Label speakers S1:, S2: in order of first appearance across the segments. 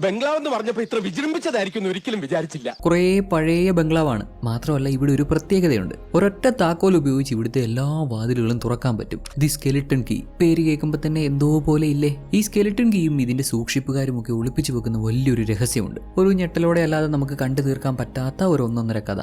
S1: ബംഗ്ലാവ് എന്ന് പറഞ്ഞപ്പോ ഇത്ര വിജൃംഭിച്ചതായിരിക്കും ഒരിക്കലും വിചാരിച്ചില്ല.
S2: കുറേ പഴയ ബംഗ്ലാവാണ്. മാത്രമല്ല ഇവിടെ ഒരു പ്രത്യേകതയുണ്ട്. ഒരൊറ്റ താക്കോൽ ഉപയോഗിച്ച് ഇവിടുത്തെ എല്ലാ വാതിലുകളും തുറക്കാൻ പറ്റും. The skeleton key. പേര് കേൾക്കുമ്പോൾ തന്നെ എന്തോ പോലെ ഇല്ലേ? ഈ സ്കെലിട്ടൺ കീയും ഇതിന്റെ സൂക്ഷിപ്പുകാരും ഒക്കെ ഒളിപ്പിച്ചു വെക്കുന്ന വലിയൊരു രഹസ്യമുണ്ട്. ഒരു ഞെട്ടലോടെ അല്ലാതെ നമുക്ക് കണ്ടു തീർക്കാൻ പറ്റാത്ത ഒരു ഒന്നൊന്നര കഥ.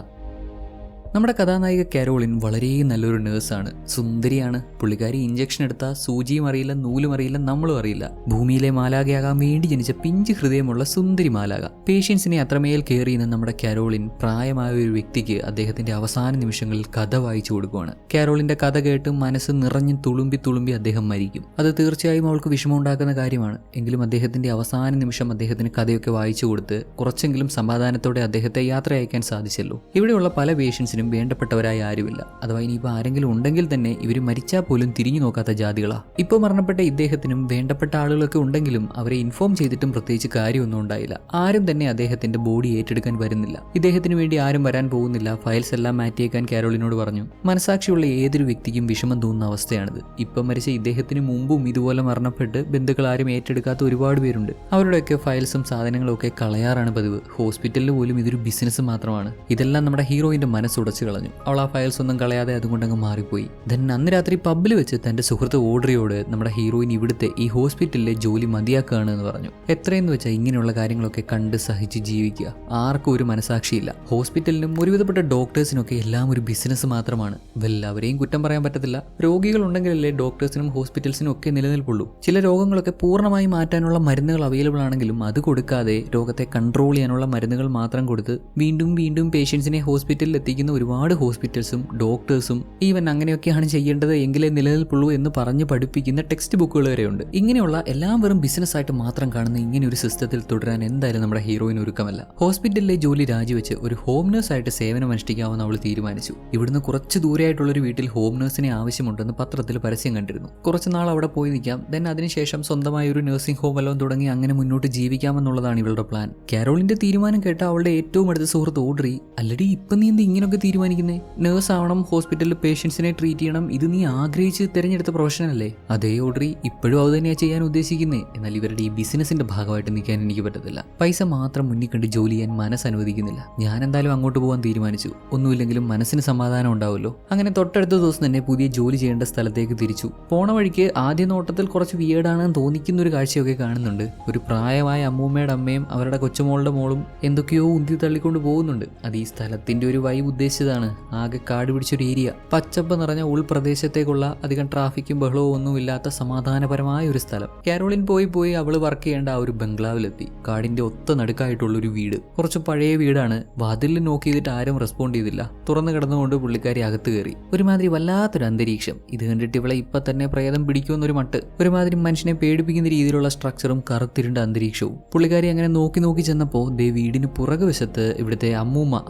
S2: നമ്മുടെ കഥാനായിക കാരോളിൻ വളരെ നല്ലൊരു നേഴ്സാണ്. സുന്ദരിയാണ്. പുള്ളിക്കാരി ഇഞ്ചക്ഷൻ എടുത്താൽ സൂചിയും അറിയില്ല, നൂലും അറിയില്ല, നമ്മളും അറിയില്ല. ഭൂമിയിലെ മാലാകയാകാൻ വേണ്ടി ജനിച്ച പിഞ്ച് ഹൃദയമുള്ള സുന്ദരി മാലാക. പേഷ്യൻസിനെ അത്രമേൽ കെയർ ചെയ്യുന്ന നമ്മുടെ കാരോളിൻ പ്രായമായ ഒരു വ്യക്തിക്ക് അദ്ദേഹത്തിന്റെ അവസാന നിമിഷങ്ങളിൽ കഥ വായിച്ചു കൊടുക്കുകയാണ്. കാരോളിന്റെ കഥ കേട്ട് മനസ്സ് നിറഞ്ഞു തുളുമ്പി അദ്ദേഹം മരിക്കും. അത് തീർച്ചയായും അവൾക്ക് വിഷമമുണ്ടാക്കുന്ന കാര്യമാണ്. എങ്കിലും അദ്ദേഹത്തിന്റെ അവസാന നിമിഷം അദ്ദേഹത്തിന് കഥയൊക്കെ വായിച്ചു കൊടുത്ത് കുറച്ചെങ്കിലും സമാധാനത്തോടെ അദ്ദേഹത്തെ യാത്ര അയക്കാൻ സാധിച്ചല്ലോ. ഇവിടെയുള്ള പല പേഷ്യൻസിനും വേണ്ടപ്പെട്ടവരായി ആരുമില്ല. അഥവാ ഇനിയിപ്പോൾ ആരെങ്കിലും ഉണ്ടെങ്കിൽ തന്നെ ഇവർ മരിച്ചാൽ പോലും തിരിഞ്ഞു നോക്കാത്ത ജാതികളാ. ഇപ്പോൾ മരണപ്പെട്ട ഇദ്ദേഹത്തിനും വേണ്ടപ്പെട്ട ആളുകളൊക്കെ ഉണ്ടെങ്കിലും അവരെ ഇൻഫോം ചെയ്തിട്ടും പ്രത്യേകിച്ച് കാര്യമൊന്നും ഉണ്ടായില്ല. ആരും തന്നെ അദ്ദേഹത്തിന്റെ ബോഡി ഏറ്റെടുക്കാൻ വരുന്നില്ല. ഇദ്ദേഹത്തിന് വേണ്ടി ആരും വരാൻ പോകുന്നില്ല. ഫയൽസ് എല്ലാം മാറ്റിയേക്കാൻ കാരോളിനോട് പറഞ്ഞു. മനസാക്ഷിയുള്ള ഏതൊരു വ്യക്തിക്കും വിഷമം തോന്നുന്ന അവസ്ഥയാണിത്. ഇപ്പം മരിച്ച ഇദ്ദേഹത്തിന് മുമ്പും ഇതുപോലെ മരണപ്പെട്ട് ബന്ധുക്കൾ ആരും ഏറ്റെടുക്കാത്ത ഒരുപാട് പേരുണ്ട്. അവരുടെയൊക്കെ ഫയൽസും സാധനങ്ങളും ഒക്കെ കളയാറാണ് പതിവ്. ഹോസ്പിറ്റലിൽ പോലും ഇതൊരു ബിസിനസ് മാത്രമാണ്. ഇതെല്ലാം നമ്മുടെ ഹീറോയിന്റെ മനസ്സുടച്ചു കളഞ്ഞു. അവൾ ആ ഫയൽസ് ഒന്നും കളയാതെ അതുകൊണ്ടങ്ങ് മാറിപ്പോയി. അന്ന് രാത്രി പബ്ബിൽ വെച്ച് തന്റെ സുഹൃത്ത് ഓഡ്രിയോട് നമ്മുടെ ഹീറോയിൻ ഇവിടുത്തെ ഈ ഹോസ്പിറ്റലിലെ ജോലി മതിയാക്കുകയാണ് എന്ന് പറഞ്ഞു. എത്രയെന്ന് വെച്ചാൽ ഇങ്ങനെയുള്ള കാര്യങ്ങളൊക്കെ കണ്ട് സഹിച്ച് ജീവിക്കുക. ആർക്കും ഒരു മനസാക്ഷിയില്ല. ഹോസ്പിറ്റലിനും ഒരുവിധപ്പെട്ട ഡോക്ടേഴ്സിനൊക്കെ എല്ലാം ഒരു ബിസിനസ് മാത്രമാണ്. അവരെയും കുറ്റം പറയാൻ പറ്റത്തില്ല. രോഗികൾ ഉണ്ടെങ്കിലല്ലേ ഡോക്ടേഴ്സിനും ഹോസ്പിറ്റൽസിനും ഒക്കെ നിലനിൽപ്പുള്ളൂ. ചില രോഗങ്ങളൊക്കെ പൂർണ്ണമായി മാറ്റാനുള്ള മരുന്നുകൾ അവൈലബിൾ ആണെങ്കിലും അത് കൊടുക്കാതെ രോഗത്തെ കൺട്രോൾ ചെയ്യാനുള്ള മരുന്നുകൾ മാത്രം കൊടുത്ത് വീണ്ടും പേഷ്യൻസിനെ ഹോസ്പിറ്റലിൽ എത്തിക്കുന്ന ഒരുപാട് ഹോസ്പിറ്റൽസും ഡോക്ടേഴ്സും ഈവൻ അങ്ങനെയൊക്കെയാണ് ചെയ്യേണ്ടത് എങ്കിലേ നിലനിൽപ്പുള്ളൂ എന്ന് പറഞ്ഞ് പഠിപ്പിക്കുന്ന ടെക്സ്റ്റ് ബുക്കുകൾ വരെയുണ്ട്. ഇങ്ങനെയുള്ള എല്ലാം വെറും ബിസിനസ് ആയിട്ട് മാത്രം കാണുന്ന ഇങ്ങനെ ഒരു സിസ്റ്റത്തിൽ തുടരാൻ എന്തായാലും നമ്മുടെ ഹീറോയിന് ഒരുക്കമല്ല. ഹോസ്പിറ്റലിലെ ജോലി രാജിവെച്ച് ഒരു ഹോം നേഴ്സ് ആയിട്ട് സേവനം അനുഷ്ഠിക്കാമെന്ന് അവൾ തീരുമാനിച്ചു. ഇവിടുന്ന് കുറച്ച് ദൂരെയായിട്ടുള്ളൊരു വീട്ടിൽ ഹോം നേഴ്സിനെ ആവശ്യമുണ്ടെന്ന് പത്രത്തിൽ പരസ്യം കണ്ടിരുന്നു. കുറച്ചുനാൾ അവിടെ പോയി നിൽക്കാം. അതിനുശേഷം സ്വന്തമായ ഒരു നഴ്സിംഗ് ഹോം വല്ലതും തുടങ്ങി അങ്ങനെ മുന്നോട്ട് ജീവിക്കാമെന്നുള്ളതാണ് ഇവളുടെ പ്ലാൻ. കാരോളിന്റെ തീരുമാനം കേട്ട അവളുടെ ഏറ്റവും അടുത്ത സുഹൃത്ത് ഓഡ്രി, അല്ലടി ഇപ്പം നീ എന്ത് ഇങ്ങനെയൊക്കെ തീരുമാനിക്കുന്നേ? നേഴ്സ് ആവണം, ഹോസ്പിറ്റലിൽ പേഷ്യൻസിനെ ട്രീറ്റ് ചെയ്യണം, ഇത് നീ ആഗ്രഹിച്ച് തിരഞ്ഞെടുത്ത പ്രൊഫഷൻ അല്ലേ? അതേ ഓഡ്രി, ഇപ്പോഴും അത് തന്നെയാണ് ചെയ്യാൻ ഉദ്ദേശിക്കുന്നേ. എന്നാൽ ഇവരുടെ ഈ ബിസിനസിന്റെ ഭാഗമായിട്ട് നിൽക്കാൻ എനിക്ക് പറ്റത്തില്ല. പൈസ മാത്രം മുന്നിൽ കണ്ട് ജോലി ചെയ്യാൻ മനസ്സ് അനുവദിക്കുന്നില്ല. ഞാൻ എന്തായാലും അങ്ങോട്ട് പോകാൻ തീരുമാനിച്ചു. ഒന്നുമില്ലെങ്കിലും മനസ്സിന് സമാധാനം ഉണ്ടാവുമല്ലോ. അങ്ങനെ തൊട്ടടുത്ത ദിവസം തന്നെ പുതിയ ജോലി ചെയ്യേണ്ട സ്ഥലത്തേക്ക് തിരിച്ചു. പോണ വഴിക്ക് ആദ്യ നോട്ടത്തിൽ കുറച്ച് വിയേഡാണെന്ന് തോന്നിക്കുന്ന ഒരു കാഴ്ചയൊക്കെ കാണുന്നുണ്ട്. ഒരു പ്രായമായ അമ്മൂമ്മയുടെ അമ്മയും അവരുടെ കൊച്ചുമോളുടെ മോളും എന്തൊക്കെയോ ഉന്തി തള്ളിക്കൊണ്ട് പോകുന്നുണ്ട്. അത് ഈ സ്ഥലത്തിന്റെ ഒരു വൈബ് ഉദ്ദേശിച്ചതാണ്. ആകെ കാട് പിടിച്ചൊരു ഏരിയ, പച്ചപ്പ് നിറഞ്ഞ ഉൾപ്രദേശത്തേക്കുള്ള അധികം ട്രാഫിക്കും ബഹളവും ഒന്നുമില്ലാത്ത സമാധാനപരമായ ഒരു സ്ഥലം. കാരോളിൻ പോയി അവള് വർക്ക് ചെയ്യേണ്ട ആ ഒരു ബംഗ്ലാവിലെത്തി. കാടിന്റെ ഒത്ത നടുക്കായിട്ടുള്ള ഒരു വീട്. കുറച്ച് പഴയ വീടാണ്. വാതിലിൽ നോക്കി ചെയ്തിട്ട് ആരും റെസ്പോണ്ട് ചെയ്തില്ല. തുറന്നു കിടന്നുകൊണ്ട് പുള്ളിക്കാരി അകത്ത് കയറി. ഒരുമാതിരി വല്ലാത്തൊരു അന്തരീക്ഷം. ഇത് കണ്ടിട്ട് ഇവളെ ഇപ്പൊ തന്നെ പ്രേതം പിടിക്കുമെന്നൊരു മട്ട്. ഒരുമാതിരി മനുഷ്യനെ പേടിപ്പിക്കുന്ന രീതിയിലുള്ള സ്ട്രക്ചറും കറുത്തിരുണ്ട അന്തരീക്ഷവും. പുള്ളിക്കാരി അങ്ങനെ നോക്കി ചെന്നപ്പോ വീടിന് പുറകുവശത്ത് ഇവിടുത്തെ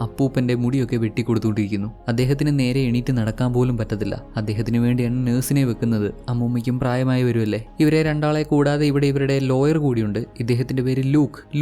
S2: അപ്പൂപ്പന്റെ മുടിയൊക്കെ വെട്ടിക്കൊടുത്തുകൊണ്ടിരിക്കുന്നു. അദ്ദേഹത്തിന് നേരെ എണീറ്റ് നടക്കാൻ പോലും പറ്റത്തില്ല. അദ്ദേഹത്തിന് വേണ്ടിയാണ് നേഴ്സിനെ വെക്കുന്നത്. അമ്മൂമ്മയ്ക്കും പ്രായമായി വരുമല്ലേ. ഇവരെ രണ്ടാളെ കൂടാതെ ഇവിടെ ഇവരുടെ ലോയർ കൂടിയുണ്ട്. ഇദ്ദേഹത്തിന്റെ പേര്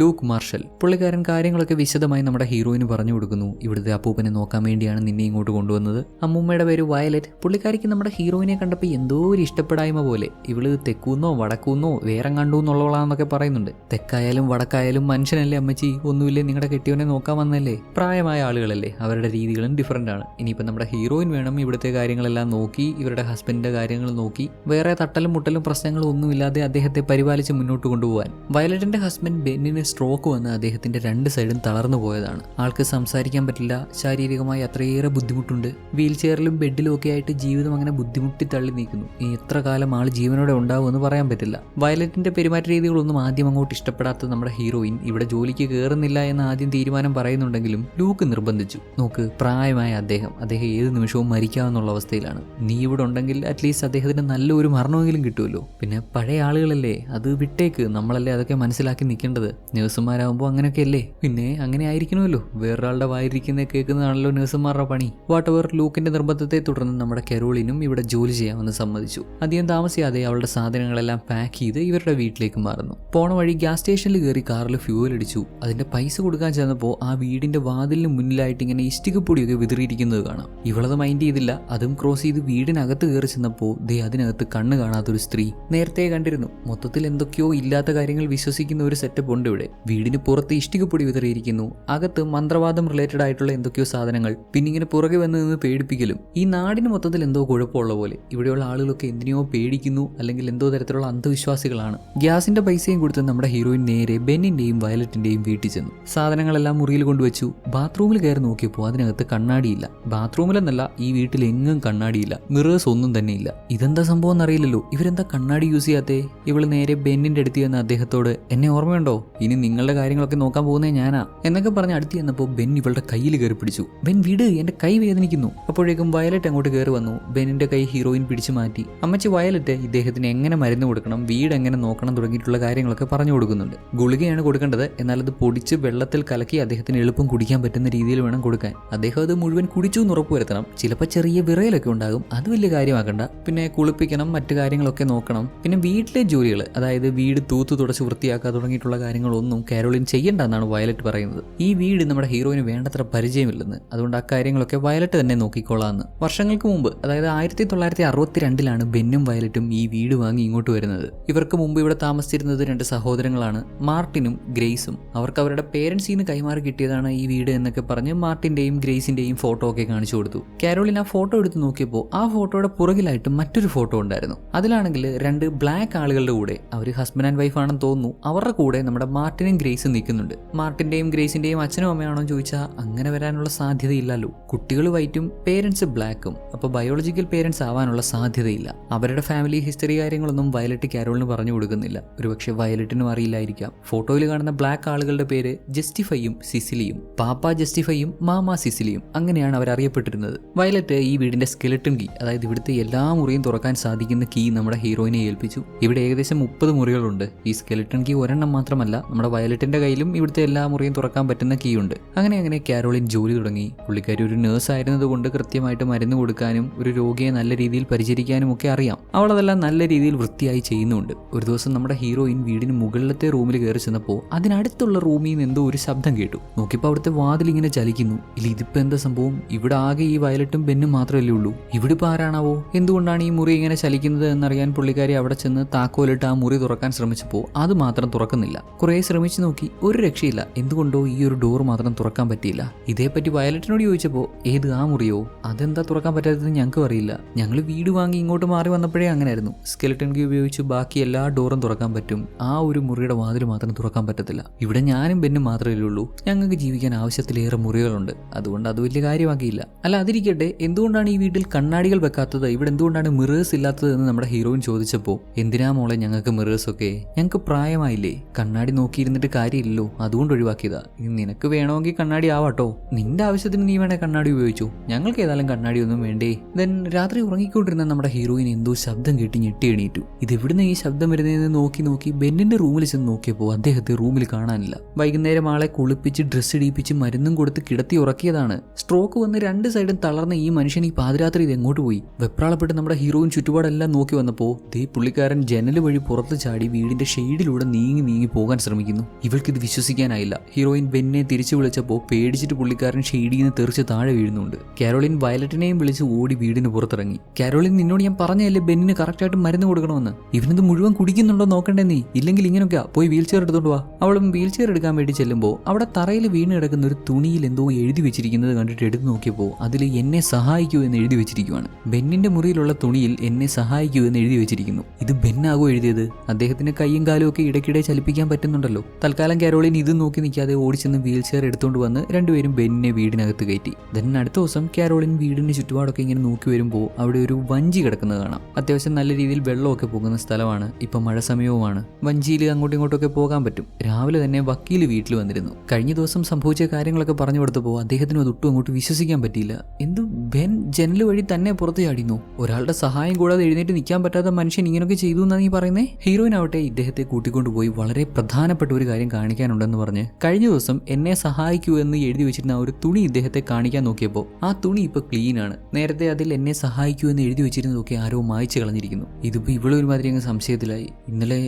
S2: ലൂക്ക് മാർഷൽ. പുള്ളിക്കാരൻ കാര്യങ്ങളൊക്കെ വിശദമായി നമ്മുടെ ഹീറോയിന് പറഞ്ഞു കൊടുക്കുന്നു. ഇവിടുത്തെ അപ്പൂപ്പനെ നോക്കാൻ വേണ്ടിയാണ് നിന്നെ ഇങ്ങോട്ട് കൊണ്ടുവന്നത്. അമ്മൂമ്മയുടെ പേര് വയലറ്റ്. പുള്ളിക്കാരിക്ക് നമ്മുടെ ഹീറോയിനെ കണ്ടപ്പോൾ എന്തോ ഒരു ഇഷ്ടപ്പെടായ്മ പോലെ. ഇവള് തെക്കൂന്നോ വടക്കൂന്നോ വേറെ കണ്ടു എന്നുള്ളവളാന്നൊക്കെ പറയുന്നുണ്ട്. തെക്കായാലും വടക്കായാലും മനുഷ്യനല്ലേ അമ്മച്ചി, ഒന്നുമില്ലേ നിങ്ങളുടെ കെട്ടിയവനെ നോക്കാൻ വന്നല്ലേ. പ്രായമായ ആളുകളല്ലേ, അവരുടെ രീതികളും ഡിഫറൻ്റ് ആണ്. ഇനിയിപ്പോൾ നമ്മുടെ ഹീറോയിൻ വേണം ഇവിടുത്തെ കാര്യങ്ങളെല്ലാം നോക്കി, ഇവരുടെ ഹസ്ബൻഡിന്റെ കാര്യങ്ങൾ നോക്കി, വേറെ തട്ടലും മുട്ടലും പ്രശ്നങ്ങളും ഒന്നുമില്ലാതെ അദ്ദേഹത്തെ പരിപാലിച്ച് മുന്നോട്ട് കൊണ്ടുപോകാൻ. വയലറ്റിന്റെ ഹസ്ബൻഡ് ബെന്നിന് സ്ട്രോക്ക് വന്ന് അദ്ദേഹത്തിന്റെ രണ്ട് സൈഡും തളർന്നു പോയതാണ്. ആൾക്ക് സംസാരിക്കാൻ പറ്റില്ല. ശാരീരികമായി അത്രയേറെ ബുദ്ധിമുട്ടുണ്ട്. വീൽ ചെയറിലും ബെഡിലും ഒക്കെ ആയിട്ട് ജീവിതം അങ്ങനെ ബുദ്ധിമുട്ടി തള്ളി നീക്കുന്നു. ഇനി എത്ര കാലം ആൾ ജീവനോടെ ഉണ്ടാവുമെന്ന് പറയാൻ പറ്റില്ല. വയലറ്റിന്റെ പെരുമാറ്റ രീതികളൊന്നും ആദ്യം അങ്ങോട്ട് ഇഷ്ടപ്പെടാത്ത നമ്മുടെ ഹീറോയിൻ ഇവിടെ ജോലിക്ക് കയറുന്നില്ല എന്ന് ആദ്യം തീരുമാനം പറയുന്നുണ്ടെങ്കിലും ലൂക്ക് നിർബന്ധിച്ചു. നോക്ക്, പ്രായമായ അദ്ദേഹം ഏത് നിമിഷവും മരിക്കാമെന്നുള്ള അവസ്ഥയിലാണ്. നീ ഇവിടെ ഉണ്ടെങ്കിൽ അറ്റ്ലീസ്റ്റ് അദ്ദേഹത്തിന് നല്ലൊരു മരണമെങ്കിലും കിട്ടുമല്ലോ. പിന്നെ പഴയ ആളുകളല്ലേ, അത് വിട്ടേക്ക്. നമ്മളല്ലേ അതൊക്കെ മനസ്സിലാക്കി നിൽക്കേണ്ടത്. നേഴ്സുമാരാകുമ്പോൾ അങ്ങനെയൊക്കെ അല്ലേ. പിന്നെ അങ്ങനെ ആയിരിക്കണമല്ലോ. വേറൊരാളുടെ വായിരിക്കുന്ന കേൾക്കുന്നതാണല്ലോ നേഴ്സുമാരുടെ പണി. വാട്ടെവർ, ലൂക്കിന്റെ നിർബന്ധത്തെ തുടർന്ന് നമ്മുടെ കരോളിനും ഇവിടെ ജോലി ചെയ്യാമെന്ന് സമ്മതിച്ചു. അധികം താമസിയാതെ അവളുടെ സാധനങ്ങളെല്ലാം പാക്ക് ചെയ്ത് ഇവരുടെ വീട്ടിലേക്ക് മാറുന്നു. പോണ വഴി ഗ്യാസ് സ്റ്റേഷനിൽ കയറി കാറിൽ ഫ്യൂവൽ അടിച്ചു. അതിന്റെ പൈസ കൊടുക്കാൻ ചെന്നപ്പോൾ ആ വീടിന്റെ വാതിലിന് മുന്നിലായിട്ട് ഇങ്ങനെ ഇഷ്ടികപ്പൊടി ഇഷ്ടികപ്പൊടിയൊക്കെ വിതറിയിരിക്കുന്നത് കാണാം. ഇവളത് മൈൻഡ് ചെയ്തില്ല. അതും ക്രോസ് ചെയ്ത് വീടിനകത്ത് കയറി ചെന്നപ്പോൾ അതിനകത്ത് കണ്ണ് കാണാത്തൊരു സ്ത്രീ നേരത്തെ കണ്ടിരുന്നു. മൊത്തത്തിൽ എന്തൊക്കെയോ ഇല്ലാത്ത കാര്യങ്ങൾ വിശ്വസിക്കുന്ന ഒരു സെറ്റപ്പ് ഉണ്ട് ഇവിടെ. വീടിന് പുറത്ത് ഇഷ്ടികപ്പൊടി വിതറിയിരിക്കുന്നു, അകത്ത് മന്ത്രവാദം റിലേറ്റഡ് ആയിട്ടുള്ള എന്തൊക്കെയോ സാധനങ്ങൾ, പിന്നെ ഇങ്ങനെ പുറകെ വന്ന് നിന്ന് പേടിപ്പിക്കലും. ഈ നാടിന് മൊത്തത്തിൽ എന്തോ കുഴപ്പമുള്ള പോലെ. ഇവിടെയുള്ള ആളുകളൊക്കെ എന്തിനെയോ പേടിക്കുന്നു, അല്ലെങ്കിൽ എന്തോ തരത്തിലുള്ള അന്ധവിശ്വാസികളാണ്. ഗ്യാസിന്റെ പൈസയും കൊടുത്ത് നമ്മുടെ ഹീറോയിൻ നേരെ ബെന്നിന്റെയും വയലറ്റിന്റെയും വീട്ടിൽ ചെന്നു. സാധനങ്ങളെല്ലാം മുറിയിൽ കൊണ്ടുവച്ചു. ബാത്റൂമിൽ കയറി നോക്കിയപ്പോൾ അതിനകത്ത് കണ്ണാടിയില്ല. ബാത്റൂമിലെന്നല്ല, ഈ വീട്ടിൽ എങ്ങും കണ്ണാടിയില്ല, മിറേഴ്സ് ഒന്നും തന്നെ ഇല്ല. ഇതെന്താ സംഭവം എന്നറിയില്ലല്ലോ, ഇവരെന്താ കണ്ണാടി യൂസ് ചെയ്യാത്തേ? ഇവള് നേരെ ബെന്നിന്റെ അടുത്ത് ചെന്ന് അദ്ദേഹത്തോട്, എന്നെ ഓർമ്മയുണ്ടോ, ഇനി നിങ്ങളുടെ കാര്യങ്ങളൊക്കെ നോക്കാൻ പോകുന്നേ ഞാനാ എന്നൊക്കെ പറഞ്ഞ് അടുത്ത് ചെന്നപ്പോൾ ബെൻ ഇവളുടെ കയ്യിൽ കയറി പിടിച്ചു. ബെൻ വിട്, എന്റെ കൈ വേദനിക്കുന്നു. അപ്പോഴേക്കും വയലറ്റ് അങ്ങോട്ട് കയറി വന്നു. ബെന്നിന്റെ കൈ ഹീറോയിൻ പിടിച്ചു മാറ്റി. അമ്മച്ചി വയലറ്റ് ഇദ്ദേഹത്തിന് എങ്ങനെ മരുന്ന് കൊടുക്കണം, വീട് എങ്ങനെ നോക്കണം തുടങ്ങിയിട്ടുള്ള കാര്യങ്ങളൊക്കെ പറഞ്ഞു കൊടുക്കുന്നുണ്ട്. ഗുളികയാണ് കൊടുക്കേണ്ടത്, എന്നാൽ അത് പൊടിച്ച് വെള്ളത്തിൽ കലക്കി അദ്ദേഹത്തിന് എളുപ്പം കുടിക്കാൻ പറ്റുന്ന രീതിയിൽ വേണം കൊടുക്കാൻ. അദ്ദേഹം അത് മുഴുവൻ കുടിച്ചു എന്ന് ഉറപ്പുവരുത്തണം. ചിലപ്പോൾ ചെറിയ വിറയലൊക്കെ ഉണ്ടാകും, അത് വലിയ കാര്യമാക്കണ്ട. പിന്നെ കുളിപ്പിക്കണം, മറ്റു കാര്യങ്ങളൊക്കെ നോക്കണം. പിന്നെ വീട്ടിലെ ജോലികൾ, അതായത് വീട് തൂത്ത് തുടച്ച് വൃത്തിയാക്കുക തുടങ്ങിയിട്ടുള്ള കാര്യങ്ങളൊന്നും കാരോളിൻ ചെയ്യേണ്ട എന്നാണ് വയലറ്റ് പറയുന്നത്. ഈ വീട് നമ്മുടെ ഹീറോയിന് വേണ്ടത്ര പരിചയമില്ലെന്ന്, അതുകൊണ്ട് ആ കാര്യങ്ങളൊക്കെ വയലറ്റ് തന്നെ നോക്കിക്കൊള്ളാമെന്ന്. വർഷങ്ങൾക്ക് മുമ്പ്, അതായത് 1962 ബെന്നും വയലറ്റും ഈ വീട് വാങ്ങി ഇങ്ങോട്ട് വരുന്നത്. ഇവർക്ക് മുമ്പ് ഇവിടെ താമസിച്ചിരുന്നത് 2 സഹോദരങ്ങളാണ്, മാർട്ടിനും ഗ്രേസും. അവർക്ക് അവരുടെ പേരൻസിൽ നിന്ന് കൈമാറി കിട്ടിയതാണ് ഈ വീട് എന്നൊക്കെ പറഞ്ഞ് മാർട്ടിന്റെയും ഗ്രേസിന്റെയും ഫോട്ടോ ഒക്കെ കാണിച്ചു കൊടുത്തു. കാരോളിൻ ആ ഫോട്ടോ എടുത്ത് നോക്കിയപ്പോൾ ആ ഫോട്ടോയുടെ പുറകിലായിട്ട് മറ്റൊരു ഫോട്ടോ ഉണ്ടായിരുന്നു. അതിലാണെങ്കിൽ 2 ബ്ലാക്ക് ആളുകളുടെ കൂടെ, അവർ ഹസ്ബൻഡ് ആൻഡ് വൈഫ് ആണെന്ന് തോന്നുന്നു, അവരുടെ കൂടെ നമ്മുടെ മാർട്ടിനും ഗ്രേസും നിൽക്കുന്നുണ്ട്. മാർട്ടിന്റെയും ഗ്രേസിന്റെയും അച്ഛനും അമ്മയാണോ എന്ന് ചോദിച്ചാൽ അങ്ങനെ വരാനുള്ള സാധ്യതയില്ലല്ലോ. കുട്ടികൾ വൈറ്റും പേരൻസ് ബ്ലാക്കും, അപ്പോൾ ബയോളജിക്കൽ പേരൻസ് ആവാനുള്ള സാധ്യതയില്ല. അവരുടെ ഫാമിലി ഹിസ്റ്ററി കാര്യങ്ങളൊന്നും വയലറ്റ് കാരോളിന് പറഞ്ഞു കൊടുക്കുന്നില്ല. ഒരുപക്ഷെ വയലറ്റിനും അറിയില്ലായിരിക്കാം. ഫോട്ടോയിൽ കാണുന്ന ബ്ലാക്ക് ആളുകളുടെ പേര് ജസ്റ്റിഫൈയും സിസിലിയും, പാപ്പ ജസ്റ്റിഫൈയും മാമ സിസിലിയും, അങ്ങനെയാണ് അവർ അറിയപ്പെട്ടിരുന്നത്. വയലറ്റ് ഈ വീടിന്റെ സ്കെലട്ടൺ കീ, അതായത് ഇവിടുത്തെ എല്ലാ മുറിയും തുറക്കാൻ സാധിക്കുന്ന കീ നമ്മുടെ ഹീറോയിനെ ഏൽപ്പിച്ചു. ഇവിടെ ഏകദേശം 30 മുറികളുണ്ട്. ഈ സ്കെലട്ടൺ കീ ഒരെണ്ണം മാത്രമല്ല, നമ്മുടെ വയലറ്റിന്റെ കയ്യിലും ഇവിടുത്തെ എല്ലാ മുറിയും തുറക്കാൻ പറ്റുന്ന കീ ഉണ്ട്. അങ്ങനെ കാരോളിൻ ജോലി തുടങ്ങി. പുള്ളിക്കാരി ഒരു നേഴ്സ് ആയിരുന്നതുകൊണ്ട് കൃത്യമായിട്ട് മരുന്ന് കൊടുക്കാനും ഒരു രോഗിയെ നല്ല രീതിയിൽ പരിചരിക്കാനും ഒക്കെ അറിയാം. അവൾ അതെല്ലാം നല്ല രീതിയിൽ വൃത്തിയായി ചെയ്യുന്നുണ്ട്. ഒരു ദിവസം നമ്മുടെ ഹീറോയിൻ വീടിന് മുകളിലത്തെ റൂമിൽ കയറി ചെന്നപ്പോൾ അതിനടുത്തുള്ള റൂമിൽ നിന്ന് എന്തോ ഒരു ശബ്ദം കേട്ടു. നോക്കിയപ്പോൾ അവിടുത്തെ വാതിൽ ഇങ്ങനെ ചലിക്കുന്നു. ഇല്ല, ഇതിപ്പോ എന്താ സംഭവം? ഇവിടെ ആകെ ഈ വയലറ്റും ബെന്നും മാത്രമല്ലേ ഉള്ളൂ. ഇവിടെ ഇപ്പോൾ ആരാണാവോ? എന്തുകൊണ്ടാണ് ഈ മുറി ഇങ്ങനെ ചലിക്കുന്നത് എന്നറിയാൻ പുള്ളിക്കാരി അവിടെ ചെന്ന് താക്കോലിട്ട് ആ മുറി തുറക്കാൻ ശ്രമിച്ചപ്പോൾ അത് മാത്രം തുറക്കുന്നില്ല. കുറെ ശ്രമിച്ചു നോക്കി, ഒരു രക്ഷയില്ല. എന്തുകൊണ്ടോ ഈ ഒരു ഡോർ മാത്രം തുറക്കാൻ പറ്റിയില്ല. ഇതേപ്പറ്റി വയലറ്റിനോട് ചോദിച്ചപ്പോൾ, ഏത് ആ മുറിയോ? അതെന്താ തുറക്കാൻ പറ്റാത്തത് ഞങ്ങൾക്ക് അറിയില്ല. ഞങ്ങൾ വീട് വാങ്ങി ഇങ്ങോട്ട് മാറി വന്നപ്പോഴേ അങ്ങനെയായിരുന്നു. സ്കെലട്ടൺ കീ ഉപയോഗിച്ച് ബാക്കി എല്ലാ ഡോറും തുറക്കാൻ പറ്റും, ആ ഒരു മുറിയുടെ വാതിൽ മാത്രം തുറക്കാൻ പറ്റത്തില്ല. ഇവിടെ ഞാനും ബെന്നും മാത്രമേ ഉള്ളൂ. ഞങ്ങൾക്ക് ജീവിക്കാൻ ആവശ്യത്തിലേറെ മുറികളുണ്ട്, അതുകൊണ്ട് അത് വലിയ കാര്യമാക്കിയില്ല. അല്ല, അതിരിക്കട്ടെ, എന്തുകൊണ്ടാണ് ഈ വീട്ടിൽ കണ്ണാടികൾ വെക്കാത്തത്, ഇവിടെ എന്തുകൊണ്ടാണ് മിറേഴ്സ് ഇല്ലാത്തത് എന്ന് നമ്മുടെ ഹീറോയിൻ ചോദിച്ചപ്പോൾ, എന്തിനാ മോളെ ഞങ്ങൾക്ക് മിറേഴ്സ് ഒക്കെ, ഞങ്ങൾക്ക് പ്രായമായില്ലേ, കണ്ണാടി നോക്കിയിരുന്നിട്ട് കാര്യമില്ലല്ലോ, അതുകൊണ്ട് ഒഴിവാക്കിയതാ. ഇനി നിനക്ക് വേണമെങ്കിൽ കണ്ണാടി ആവാട്ടോ, നിന്റെ ആവശ്യത്തിന് നീ വേണേ കണ്ണാടി ഉപയോഗിച്ചു, ഞങ്ങൾക്ക് ഏതായാലും കണ്ണാടി ഒന്നും വേണ്ടേ. ദെൻ രാത്രി ഉറങ്ങിക്കൊണ്ടിരുന്ന നമ്മുടെ ഹീറോയിൻ എന്തോ ശബ്ദം കേട്ടി ഞെട്ടി എണീറ്റു. ഇത് എവിടുന്ന് ഈ ശബ്ദം വരുന്നതെന്ന് നോക്കി ബെന്നിന്റെ റൂമിൽ ചെന്ന് നോക്കിയപ്പോൾ അദ്ദേഹത്തെ റൂമിൽ കാണാനില്ല. വൈകുന്നേരം ആളെ കുളിപ്പിച്ച് ഡ്രസ്സ് ഇടിപ്പിച്ച് മരുന്നും കൊടുത്ത് കിടത്തി ഉറക്കിയതാണ്. സ്ട്രോക്ക് വന്ന് 2 സൈഡും തളർന്ന ഈ മനുഷ്യൻ ഈ പാതിരാത്രി ഇത് എങ്ങോട്ട് പോയി? വെപ്രാളപ്പെട്ട് നമ്മുടെ ഹീറോയിൻ ചുറ്റുപാടെല്ലാം നോക്കി വന്നപ്പോൾ പുള്ളിക്കാരൻ ജനൽ വഴി പുറത്ത് ചാടി വീടിന്റെ ഷെയ്ഡിലൂടെ നീങ്ങി പോകാൻ ശ്രമിക്കുന്നു. ഇവൾക്കിത് വിശ്വസിക്കാനായില്ല. ഹീറോയിൻ ബെന്നിനെ തിരിച്ചു വിളിച്ചപ്പോൾ പേടിച്ചിട്ട് പുള്ളിക്കാരൻ ഷെയ്ഡിൽ നിന്ന് തെറിച്ച് താഴെ വീഴുന്നുണ്ട്. കാരോളിൻ വയലറ്റിനെയും വിളിച്ച് ഓടി വീടിന് പുറത്തിറങ്ങി. കാരോളിൻ, നിന്നോട് ഞാൻ പറഞ്ഞല്ലേ ബെന്നിന് കറക്റ്റായിട്ട് മരുന്ന് കൊടുക്കണമെന്ന്. ഇവനത് മുഴുവൻ കുടിക്കുന്നുണ്ടോ നോക്കണ്ടേ നീ, ഇല്ലെങ്കിൽ ഇങ്ങനെയൊക്കെയാ, പോയി വീൽ ചെയർ എടുത്തോണ്ട് വാ. അവളും വീൽ ചെയർ എടുക്കാൻ വേണ്ടി ചെല്ലുമ്പോൾ അവിടെ തറയിൽ വീണ് കിടക്കുന്ന ഒരു തുണിയിൽ എന്തോ എഴുതി വെച്ചിരിക്കുന്നത് കണ്ടിട്ട് എടുത്ത് നോക്കിയപ്പോൾ അതിൽ എന്നെ സഹായിക്കൂ എന്ന് എഴുതി വെച്ചിരിക്കുവാണ്. ബെന്നിന്റെ മുറിയിലുള്ള തുണിയിൽ എന്നെ സഹായിക്കൂ എന്ന് എഴുതി വെച്ചിരിക്കുന്നു. ഇത് ബെന്നാകോ എഴുതിയത്? അദ്ദേഹത്തിന് കൈയും കാലും ഒക്കെ ഇടയ്ക്കിടെ ചലിപ്പിക്കാൻ പറ്റുന്നുണ്ടല്ലോ. തൽക്കാലം കാരോളിൻ ഇത് നോക്കി നിൽക്കാതെ ഓടിച്ചെന്ന് വീൽ ചെയർ എടുത്തുകൊണ്ട് വന്ന് രണ്ടുപേരും ബെന്നിനെ വീടിനകത്ത് കയറ്റി. ദെൻ അടുത്ത ദിവസം കാരോളിൻ വീടിന്റെ ചുറ്റുപാടൊക്കെ ഇങ്ങനെ നോക്കി വരുമ്പോൾ അവിടെ ഒരു വഞ്ചി കിടക്കുന്നത് കാണാം. അത്യാവശ്യം നല്ല രീതിയിൽ വെള്ളമൊക്കെ പോകുന്ന സ്ഥലമാണ്. ഇപ്പം മഴ സമയവുമാണ്. വഞ്ചിയിൽ അങ്ങോട്ടും ഇങ്ങോട്ടൊക്കെ പോകാൻ പറ്റും. രാവിലെ തന്നെ വക്കീൽ വീട്ടിൽ വന്നിരുന്നു. കഴിഞ്ഞ ദിവസം സംഭവിച്ച കാര്യങ്ങളൊക്കെ പറഞ്ഞു കൊടുത്തപ്പോൾ അദ്ദേഹത്തിന് അതൊട്ടും അങ്ങോട്ട് വിശ്വസിക്കാൻ പറ്റിയില്ല. എന്തു ബെൻ ജനൽ വഴി തന്നെ പുറത്ത് ചാടിന്നു? ഒരാളുടെ സഹായം കൂടാതെ എഴുന്നേറ്റ് നിൽക്കാൻ പറ്റാത്ത മനുഷ്യൻ ഇങ്ങനെയൊക്കെ ചെയ്തു എന്നാണ് നീ പറയുന്നേ? ഹീറോയിൻ ആവട്ടെ ഇദ്ദേഹത്തെ കൂട്ടിക്കൊണ്ടുപോയി വളരെ പ്രധാനപ്പെട്ട ഒരു കാര്യം കാണിക്കാനുണ്ടെന്ന് പറഞ്ഞ് കഴിഞ്ഞ ദിവസം എന്നെ സഹായിക്കൂ എന്ന് എഴുതി വെച്ചിരുന്ന ആ ഒരു തുണി ഇദ്ദേഹത്തെ കാണിക്കാൻ നോക്കിയപ്പോൾ ആ തുണി ഇപ്പൊ ക്ലീൻ ആണ്. നേരത്തെ അതിൽ എന്നെ സഹായിക്കൂ എന്ന് എഴുതി വെച്ചിരുന്നതൊക്കെ ആരോ മായ്ച്ചു കളഞ്ഞിരിക്കുന്നു. ഇതിപ്പോ ഇവളൊരുമാതിരി അങ്ങ് സംശയത്തിലായി.